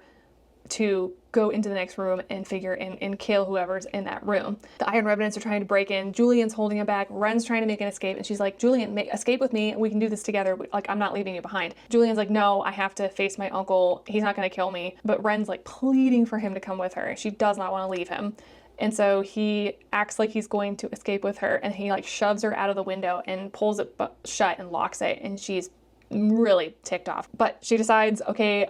to go into the next room and and kill whoever's in that room. The Iron Revenants are trying to break in. Julian's holding him back. Ren's trying to make an escape, and she's like, "Julian, escape with me. We can do this together. Like, I'm not leaving you behind." Julian's like, "No, I have to face my uncle. He's not going to kill me." But Ren's like pleading for him to come with her. She does not want to leave him. And so he acts like he's going to escape with her, and he like shoves her out of the window and pulls it shut and locks it, and she's really ticked off. But she decides, okay,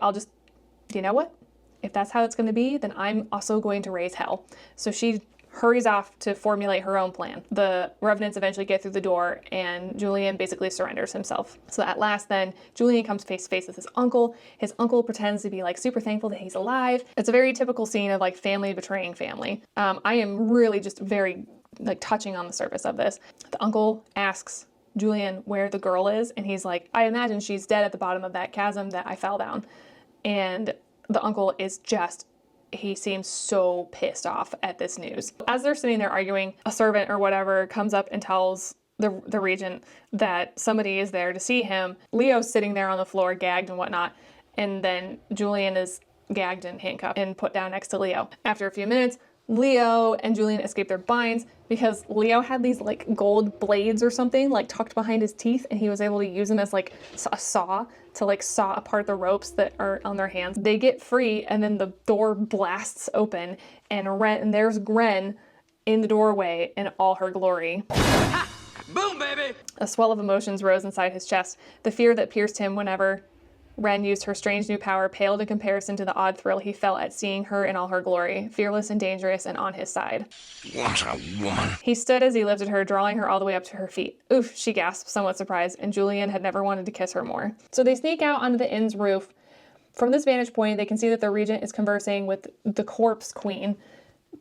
you know what? If that's how it's going to be, then I'm also going to raise hell. So she hurries off to formulate her own plan. The Revenants eventually get through the door, and Julian basically surrenders himself. So at last then, Julian comes face to face with his uncle. His uncle pretends to be like super thankful that he's alive. It's a very typical scene of like family betraying family. I am really just very like touching on the surface of this. The uncle asks Julian where the girl is, and he's like, "I imagine she's dead at the bottom of that chasm that I fell down." And the uncle is he seems so pissed off at this news. As they're sitting there arguing, a servant or whatever comes up and tells the regent that somebody is there to see him. Leo's sitting there on the floor, gagged and whatnot, and then Julian is gagged and handcuffed and put down next to Leo. After a few minutes, Leo and Julian escape their binds because Leo had these like gold blades or something like tucked behind his teeth, and he was able to use them as like a saw to like saw apart the ropes that are on their hands. They get free, and then the door blasts open, and there's Ren in the doorway in all her glory. Ha! Boom, baby! A swell of emotions rose inside his chest. The fear that pierced him whenever Ren used her strange new power paled in comparison to the odd thrill he felt at seeing her in all her glory, fearless and dangerous and on his side. What a woman. He stood as he lifted her, drawing her all the way up to her feet. Oof, she gasped, somewhat surprised, and Julian had never wanted to kiss her more. So they sneak out onto the inn's roof. From this vantage point, they can see that the regent is conversing with the corpse queen.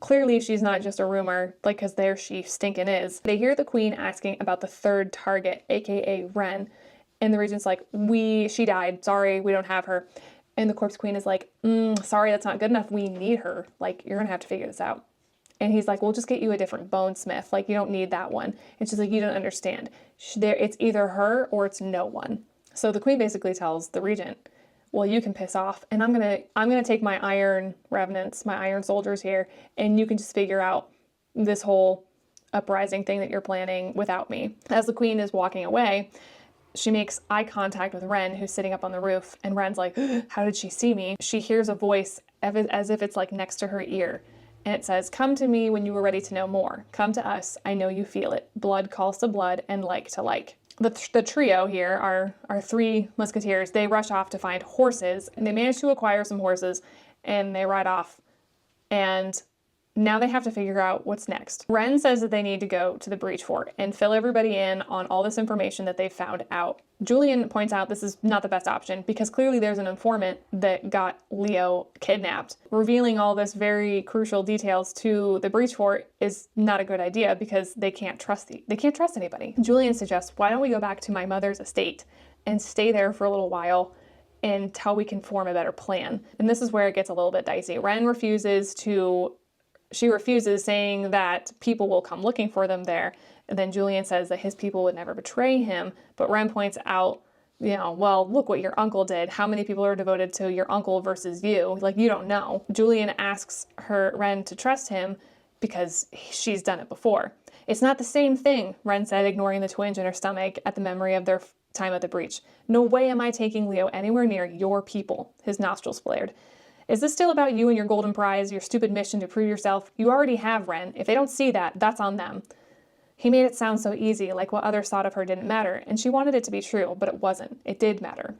Clearly, she's not just a rumor, like, because there she stinking is. They hear the queen asking about the third target, aka Ren. And the regent's like, she died. Sorry, we don't have her. And the corpse queen is like, sorry, that's not good enough. We need her. Like, you're going to have to figure this out. And he's like, we'll just get you a different Bonesmith. Like, you don't need that one. And she's like, you don't understand. It's either her or it's no one. So the queen basically tells the regent, well, you can piss off, and I'm gonna take my Iron Revenants, my Iron Soldiers here, and you can just figure out this whole uprising thing that you're planning without me. As the queen is walking away, she makes eye contact with Ren, who's sitting up on the roof, and Ren's like, how did she see me? She hears a voice as if it's like next to her ear, and it says, come to me when you are ready to know more. Come to us. I know you feel it. Blood calls to blood and like to like. the trio here, our three musketeers, they rush off to find horses, and they manage to acquire some horses, and they ride off. And now they have to figure out what's next. Ren says that they need to go to the breach fort and fill everybody in on all this information that they've found out. Julian points out this is not the best option because clearly there's an informant that got Leo kidnapped. Revealing all this very crucial details to the breach fort is not a good idea because they can't trust anybody. Julian suggests, why don't we go back to my mother's estate and stay there for a little while until we can form a better plan. And this is where it gets a little bit dicey. Ren refuses, saying that people will come looking for them there. And then Julian says that his people would never betray him. But Ren points out, well, look what your uncle did. How many people are devoted to your uncle versus you? Like, you don't know. Julian asks Ren to trust him because she's done it before. It's not the same thing, Ren said, ignoring the twinge in her stomach at the memory of their time at the breach. No way am I taking Leo anywhere near your people, his nostrils flared. Is this still about you and your golden prize, your stupid mission to prove yourself? You already have, Ren. If they don't see that, that's on them. He made it sound so easy, like what others thought of her didn't matter, and she wanted it to be true, but it wasn't. It did matter.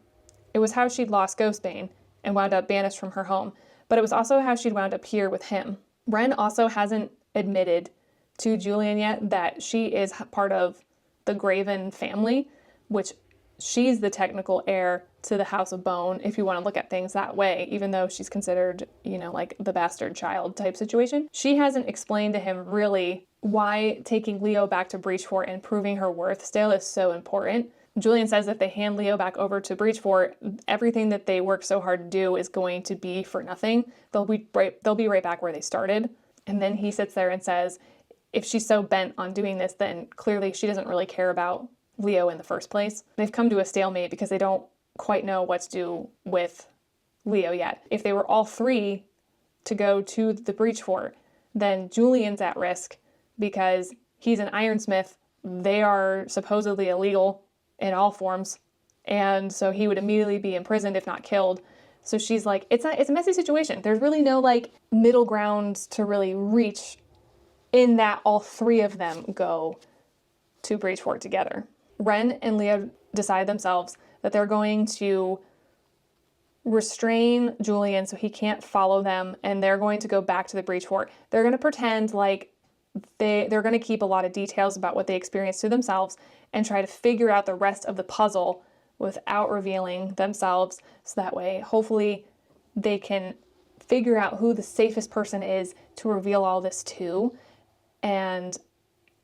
It was how she'd lost Ghostbane and wound up banished from her home, but it was also how she'd wound up here with him. Ren also hasn't admitted to Julian yet that she is part of the Graven family, which she's the technical heir to the House of Bone, if you want to look at things that way, even though she's considered, like the bastard child type situation. She hasn't explained to him really why taking Leo back to Breachfort and proving her worth still is so important. Julian says if they hand Leo back over to Breachfort, everything that they worked so hard to do is going to be for nothing. They'll be right back where they started. And then he sits there and says, if she's so bent on doing this, then clearly she doesn't really care about Leo in the first place. They've come to a stalemate because they don't quite know what to do with Leo yet. If they were all three to go to the breach fort, then Julian's at risk because he's an ironsmith. They are supposedly illegal in all forms, and so he would immediately be imprisoned if not killed. So she's like, it's a messy situation. There's really no middle ground to really reach in that all three of them go to Breachfort together. Ren and Leo decide themselves that they're going to restrain Julian so he can't follow them, and they're going to go back to the Breachfort. They're going to pretend like they're going to keep a lot of details about what they experienced to themselves and try to figure out the rest of the puzzle without revealing themselves, so that way hopefully they can figure out who the safest person is to reveal all this to and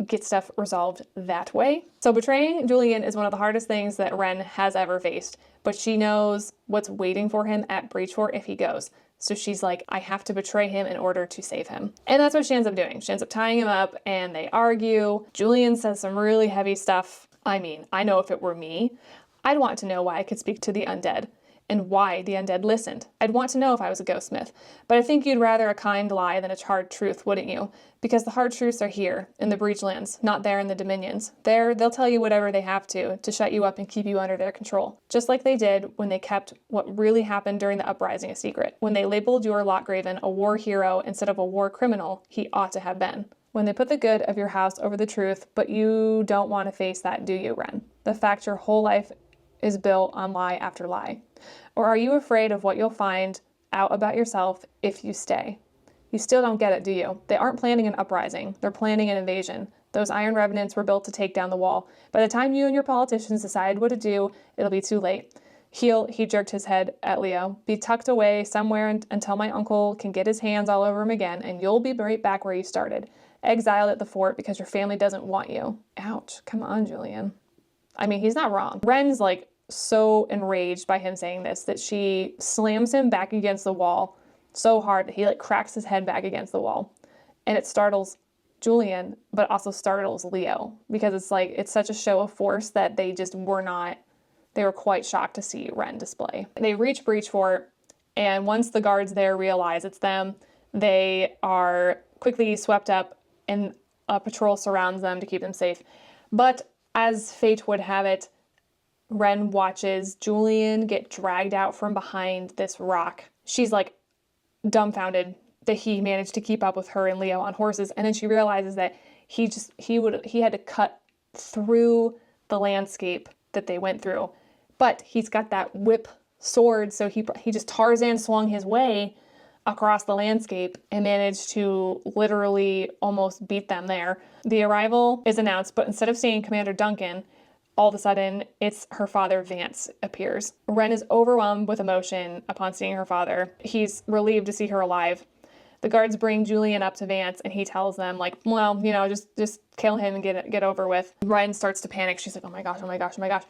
get stuff resolved that way. So betraying Julian is one of the hardest things that Ren has ever faced, but she knows what's waiting for him at Breachfort if he goes. So she's like, I have to betray him in order to save him. And that's what she ends up doing. She ends up tying him up and they argue. Julian says some really heavy stuff. I mean, I know if it were me, I'd want to know why I could speak to the undead and why the undead listened. I'd want to know if I was a Ghostmith. But I think you'd rather a kind lie than a hard truth, wouldn't you? Because the hard truths are here, in the Breachlands, not there in the Dominions. There, they'll tell you whatever they have to shut you up and keep you under their control. Just like they did when they kept what really happened during the Uprising a secret. When they labeled your Lochgraven a war hero instead of a war criminal he ought to have been. When they put the good of your house over the truth, but you don't want to face that, do you, Ren? The fact your whole life is built on lie after lie. Or are you afraid of what you'll find out about yourself if you stay? You still don't get it, do you? They aren't planning an uprising. They're planning an invasion. Those Iron Revenants were built to take down the wall. By the time you and your politicians decide what to do, it'll be too late. He jerked his head at Leo, be tucked away somewhere until my uncle can get his hands all over him again, and you'll be right back where you started. Exiled at the fort because your family doesn't want you. Ouch. Come on, Julian. I mean, he's not wrong. Ren's so enraged by him saying this that she slams him back against the wall so hard that he cracks his head back against the wall. And it startles Julian, but also startles Leo because it's such a show of force that they were quite shocked to see Ren display. They reach Breachfort, and once the guards there realize it's them, they are quickly swept up and a patrol surrounds them to keep them safe. But as fate would have it, Ren watches Julian get dragged out from behind this rock. She's dumbfounded that he managed to keep up with her and Leo on horses, and then she realizes that he had to cut through the landscape that they went through. But he's got that whip sword, so he just Tarzan swung his way across the landscape and managed to literally almost beat them there. The arrival is announced, but instead of seeing Commander Duncan, all of a sudden it's her father Vance appears. Ren is overwhelmed with emotion upon seeing her father. He's relieved to see her alive. The guards bring Julian up to Vance and he tells them, like, well, you know, just kill him and get over with. Ren starts to panic. She's like, oh my gosh, oh my gosh, oh my gosh.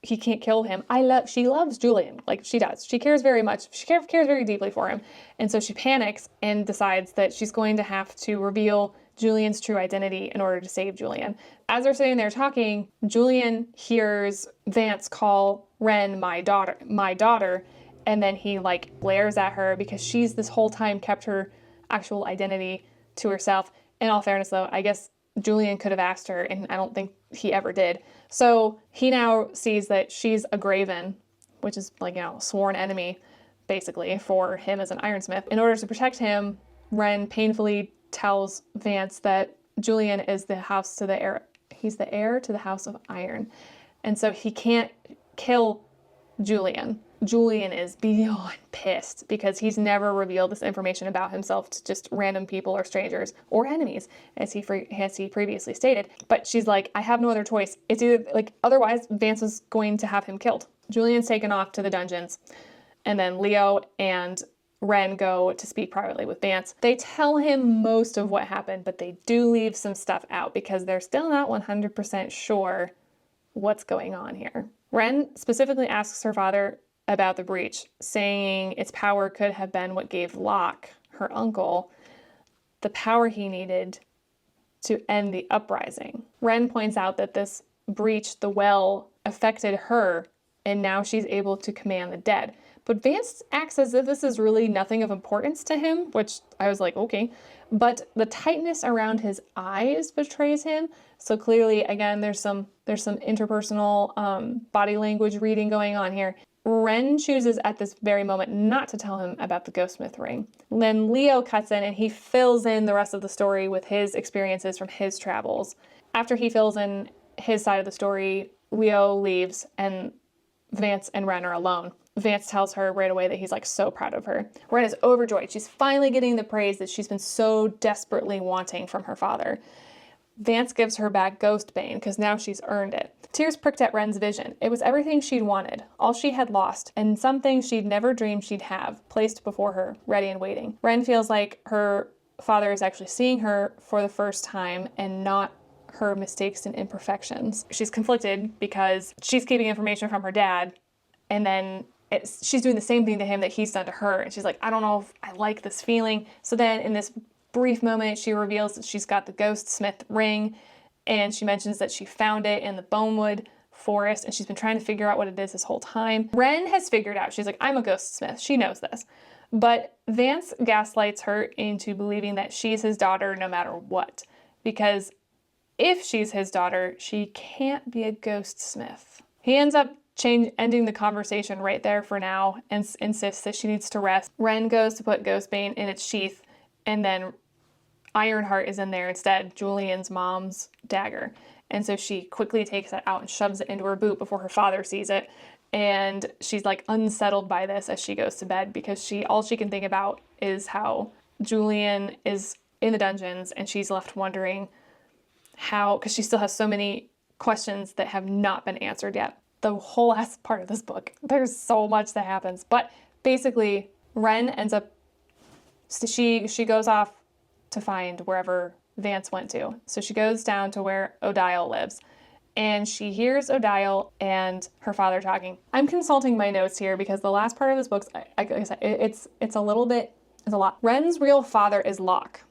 He can't kill him. She loves Julian, like she does. She cares very much. She cares very deeply for him. And so she panics and decides that she's going to have to reveal Julian's true identity in order to save Julian. As they're sitting there talking, Julian hears Vance call Ren my daughter, and then he like glares at her because she's this whole time kept her actual identity to herself. In all fairness though, I guess Julian could have asked her, and I don't think he ever did. So he now sees that she's a Graven, which is like, you know, sworn enemy, basically, for him as an Ironsmith. In order to protect him, Ren painfully tells Vance that Julian is he's the heir to the House of Iron. And so he can't kill Julian. Julian is beyond pissed because he's never revealed this information about himself to just random people or strangers or enemies, as he previously stated. But she's like, I have no other choice. It's either like, otherwise Vance is going to have him killed. Julian's taken off to the dungeons, and then Leo and Ren go to speak privately with Vance. They tell him most of what happened, but they do leave some stuff out because they're still not 100% sure what's going on here. Ren specifically asks her father about the breach, saying its power could have been what gave Locke, her uncle, the power he needed to end the uprising. Ren points out that this breach, the well, affected her, and now she's able to command the dead. But Vance acts as if this is really nothing of importance to him, which I was like, okay. But the tightness around his eyes betrays him. So clearly, again, there's some interpersonal body language reading going on here. Ren chooses at this very moment not to tell him about the Ghostsmith ring. Then Leo cuts in and he fills in the rest of the story with his experiences from his travels. After he fills in his side of the story, Leo leaves and Vance and Ren are alone. Vance tells her right away that he's like so proud of her. Ren is overjoyed. She's finally getting the praise that she's been so desperately wanting from her father. Vance gives her back Ghostbane because now she's earned it. Tears pricked at Ren's vision. It was everything she'd wanted, all she had lost, and some things she'd never dreamed she'd have, placed before her, ready and waiting. Ren feels like her father is actually seeing her for the first time and not her mistakes and imperfections. She's conflicted because she's keeping information from her dad, and then she's doing the same thing to him that he's done to her. And she's like, I don't know if I like this feeling. So then in this brief moment, she reveals that she's got the Ghostsmith ring, and she mentions that she found it in the Bonewood forest, and she's been trying to figure out what it is this whole time. Ren has figured out, she's like, I'm a Ghostsmith. She knows this. But Vance gaslights her into believing that she's his daughter no matter what. Because if she's his daughter, she can't be a Ghostsmith. He ends up ending the conversation right there for now and insists that she needs to rest. Ren goes to put Ghostbane in its sheath, and then Ironheart is in there instead, Julian's mom's dagger. And so she quickly takes it out and shoves it into her boot before her father sees it. And she's like unsettled by this as she goes to bed because all she can think about is how Julian is in the dungeons, and she's left wondering how, because she still has so many questions that have not been answered yet. The whole last part of this book, there's so much that happens. But basically, Ren ends up, she goes off to find wherever Vance went to. So she goes down to where Odile lives, and she hears Odile and her father talking. I'm consulting my notes here because the last part of this book, like I said, it's a lot. Ren's real father is Locke,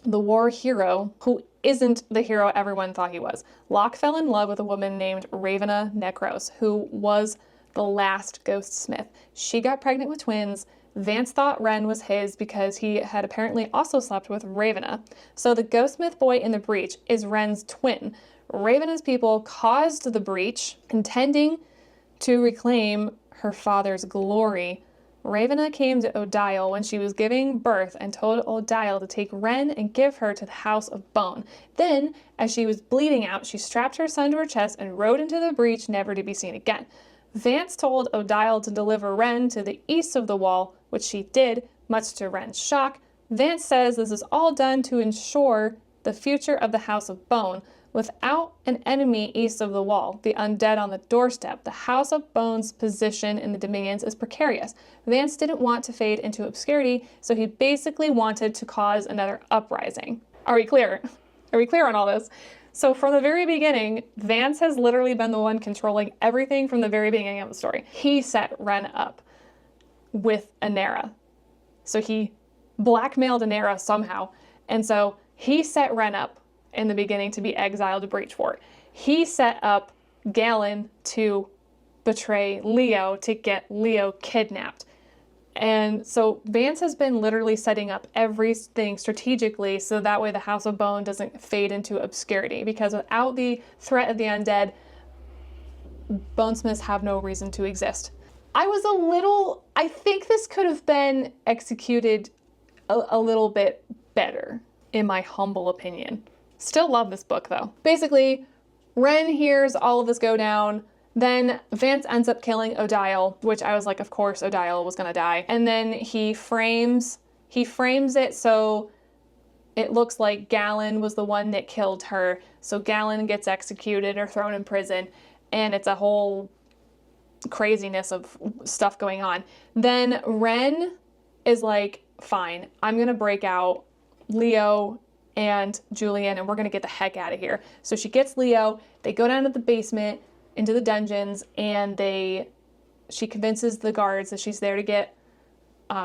the war hero who isn't the hero everyone thought he was. Locke fell in love with a woman named Ravena Necros, who was the last Ghostsmith. She got pregnant with twins. Vance thought Ren was his because he had apparently also slept with Ravena. So the Ghostsmith boy in the breach is Ren's twin. Ravena's people caused the breach, intending to reclaim her father's glory, Ravena came to Odile when she was giving birth and told Odile to take Ren and give her to the House of Bone. Then, as she was bleeding out, she strapped her son to her chest and rode into the breach, never to be seen again. Vance told Odile to deliver Ren to the east of the wall, which she did, much to Ren's shock. Vance says this is all done to ensure the future of the House of Bone. Without an enemy east of the wall, the undead on the doorstep, the House of Bone's position in the Dominions is precarious. Vance didn't want to fade into obscurity, so he basically wanted to cause another uprising. Are we clear? Are we clear on all this? So from the very beginning, Vance has literally been the one controlling everything from the very beginning of the story. He set Ren up with Anera. So he blackmailed Anera somehow. And so he set Ren up in the beginning to be exiled to Breachfort. He set up Galen to betray Leo to get Leo kidnapped. And so Vance has been literally setting up everything strategically so that way the House of Bone doesn't fade into obscurity, because without the threat of the undead, Bonesmiths have no reason to exist. I think this could have been executed a little bit better, in my humble opinion. Still love this book though. Basically, Ren hears all of this go down. Then Vance ends up killing Odile, which I was like, of course Odile was gonna die. And then he frames it so it looks like Galen was the one that killed her. So Galen gets executed or thrown in prison, and it's a whole craziness of stuff going on. Then Ren is like, fine, I'm gonna break out Leo and Julian and we're gonna get the heck out of here. So she gets Leo, they go down to the basement, into the dungeons, and she convinces the guards that she's there to get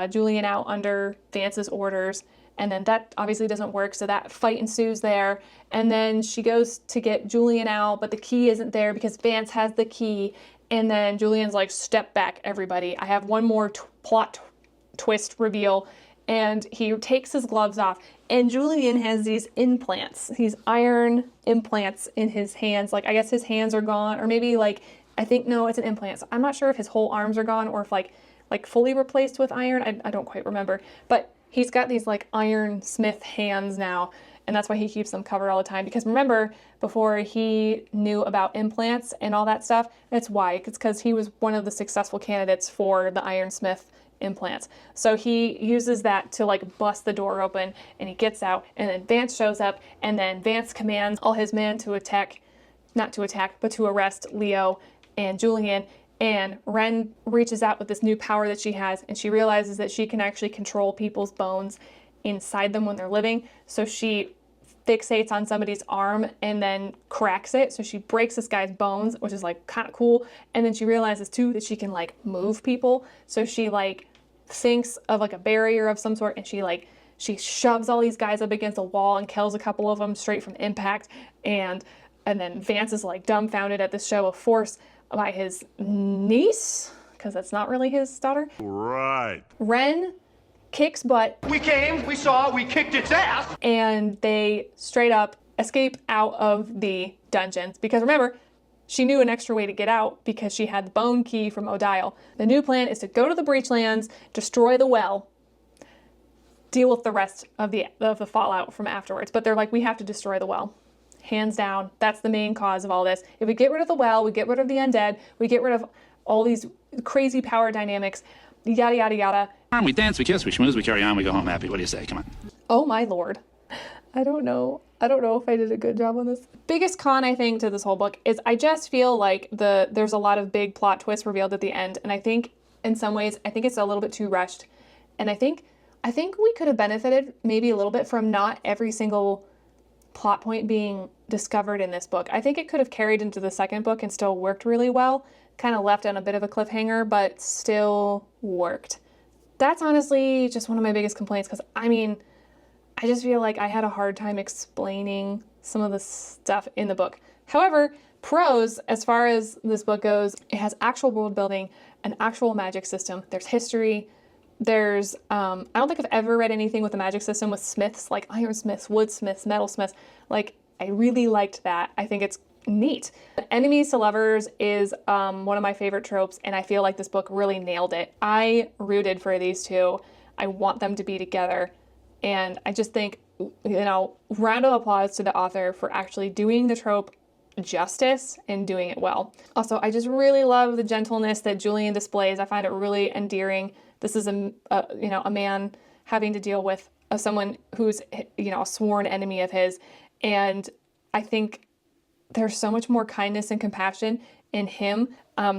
Julian out under Vance's orders, and then that obviously doesn't work, so that fight ensues there. And then she goes to get Julian out, but the key isn't there because Vance has the key, and then Julian's like, step back everybody, I have one more plot twist reveal. And he takes his gloves off, and Julian has these implants, these iron implants in his hands. Like, I guess his hands are gone, or maybe like, I think, no, it's an implant. So I'm not sure if his whole arms are gone or if like fully replaced with iron. I don't quite remember, but he's got these like iron smith hands now. And that's why he keeps them covered all the time. Because remember, before he knew about implants and all that stuff, that's why. It's because he was one of the successful candidates for the ironsmith implants. So he uses that to like bust the door open, and he gets out, and then Vance shows up, and then Vance commands all his men to but to arrest Leo and Julian. And Ren reaches out with this new power that she has, and she realizes that she can actually control people's bones inside them when they're living. So she fixates on somebody's arm and then cracks it. So she breaks this guy's bones, which is like kind of cool. And then she realizes too that she can like move people. So she like thinks of like a barrier of some sort, and she shoves all these guys up against a wall and kills a couple of them straight from impact. And then Vance is like dumbfounded at this show of force by his niece, because that's not really his daughter. Right. Ren kicks butt. We came, we saw, we kicked its ass. And they straight up escape out of the dungeons. Because remember, she knew an extra way to get out because she had the bone key from Odile. The new plan is to go to the Breachlands, destroy the well, deal with the rest of the fallout from afterwards. But they're like, we have to destroy the well. Hands down, that's the main cause of all this. If we get rid of the well, we get rid of the undead, we get rid of all these crazy power dynamics, yada, yada, yada. We dance, we kiss, we schmooze, we carry on, we go home happy. What do you say? Come on. Oh my lord. I don't know if I did a good job on this. Biggest con, I think, to this whole book is I just feel like there's a lot of big plot twists revealed at the end. And I think in some ways, I think it's a little bit too rushed. And I think we could have benefited maybe a little bit from not every single plot point being discovered in this book. I think it could have carried into the second book and still worked really well. Kind of left on a bit of a cliffhanger, but still worked. That's honestly just one of my biggest complaints, because I just feel like I had a hard time explaining some of the stuff in the book. However, pros, as far as this book goes, it has actual world building, an actual magic system. There's history. There's, I don't think I've ever read anything with a magic system with smiths, like ironsmiths, woodsmiths, metalsmiths. Like, I really liked that. I think it's Neat. Enemies to lovers is one of my favorite tropes, and I feel like this book really nailed it. I rooted for these two. I want them to be together, and I just think, round of applause to the author for actually doing the trope justice and doing it well. Also, I just really love the gentleness that Julian displays. I find it really endearing. This is a man having to deal with someone who's, a sworn enemy of his, and I think there's so much more kindness and compassion in him.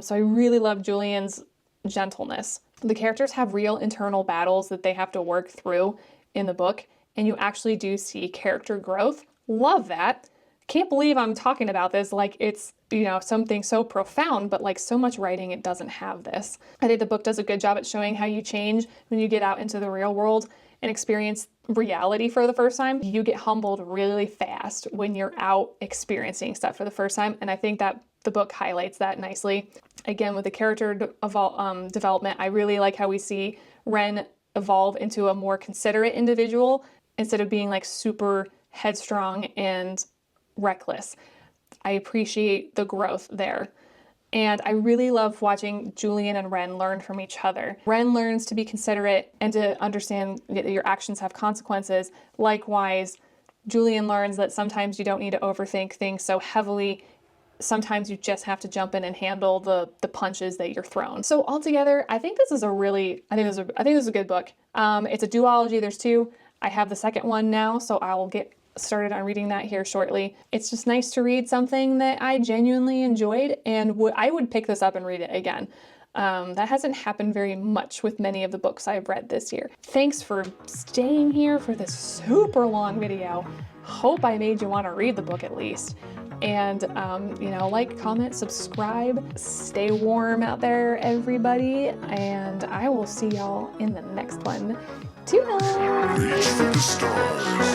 So I really love Julian's gentleness. The characters have real internal battles that they have to work through in the book, and you actually do see character growth. Love that. Can't believe I'm talking about this like it's, something so profound, but like so much writing, it doesn't have this. I think the book does a good job at showing how you change when you get out into the real world and experience reality for the first time. You get humbled really fast when you're out experiencing stuff for the first time, and I think that the book highlights that nicely. Again, with the character development, I really like how we see Ren evolve into a more considerate individual instead of being like super headstrong and reckless. I appreciate the growth there. And I really love watching Julian and Ren learn from each other. Ren learns to be considerate and to understand that your actions have consequences. Likewise, Julian learns that sometimes you don't need to overthink things so heavily. Sometimes you just have to jump in and handle the punches that you're thrown. So altogether, I think this is a good book. It's a duology. There's two. I have the second one now, so I will get started on reading that here shortly. It's just nice to read something that I genuinely enjoyed, and I would pick this up and read it again. That hasn't happened very much with many of the books I've read this year. Thanks for staying here for this super long video. Hope I made you want to read the book at least. And, like, comment, subscribe, stay warm out there, everybody, and I will see y'all in the next one. Toodles! Reach for the stars.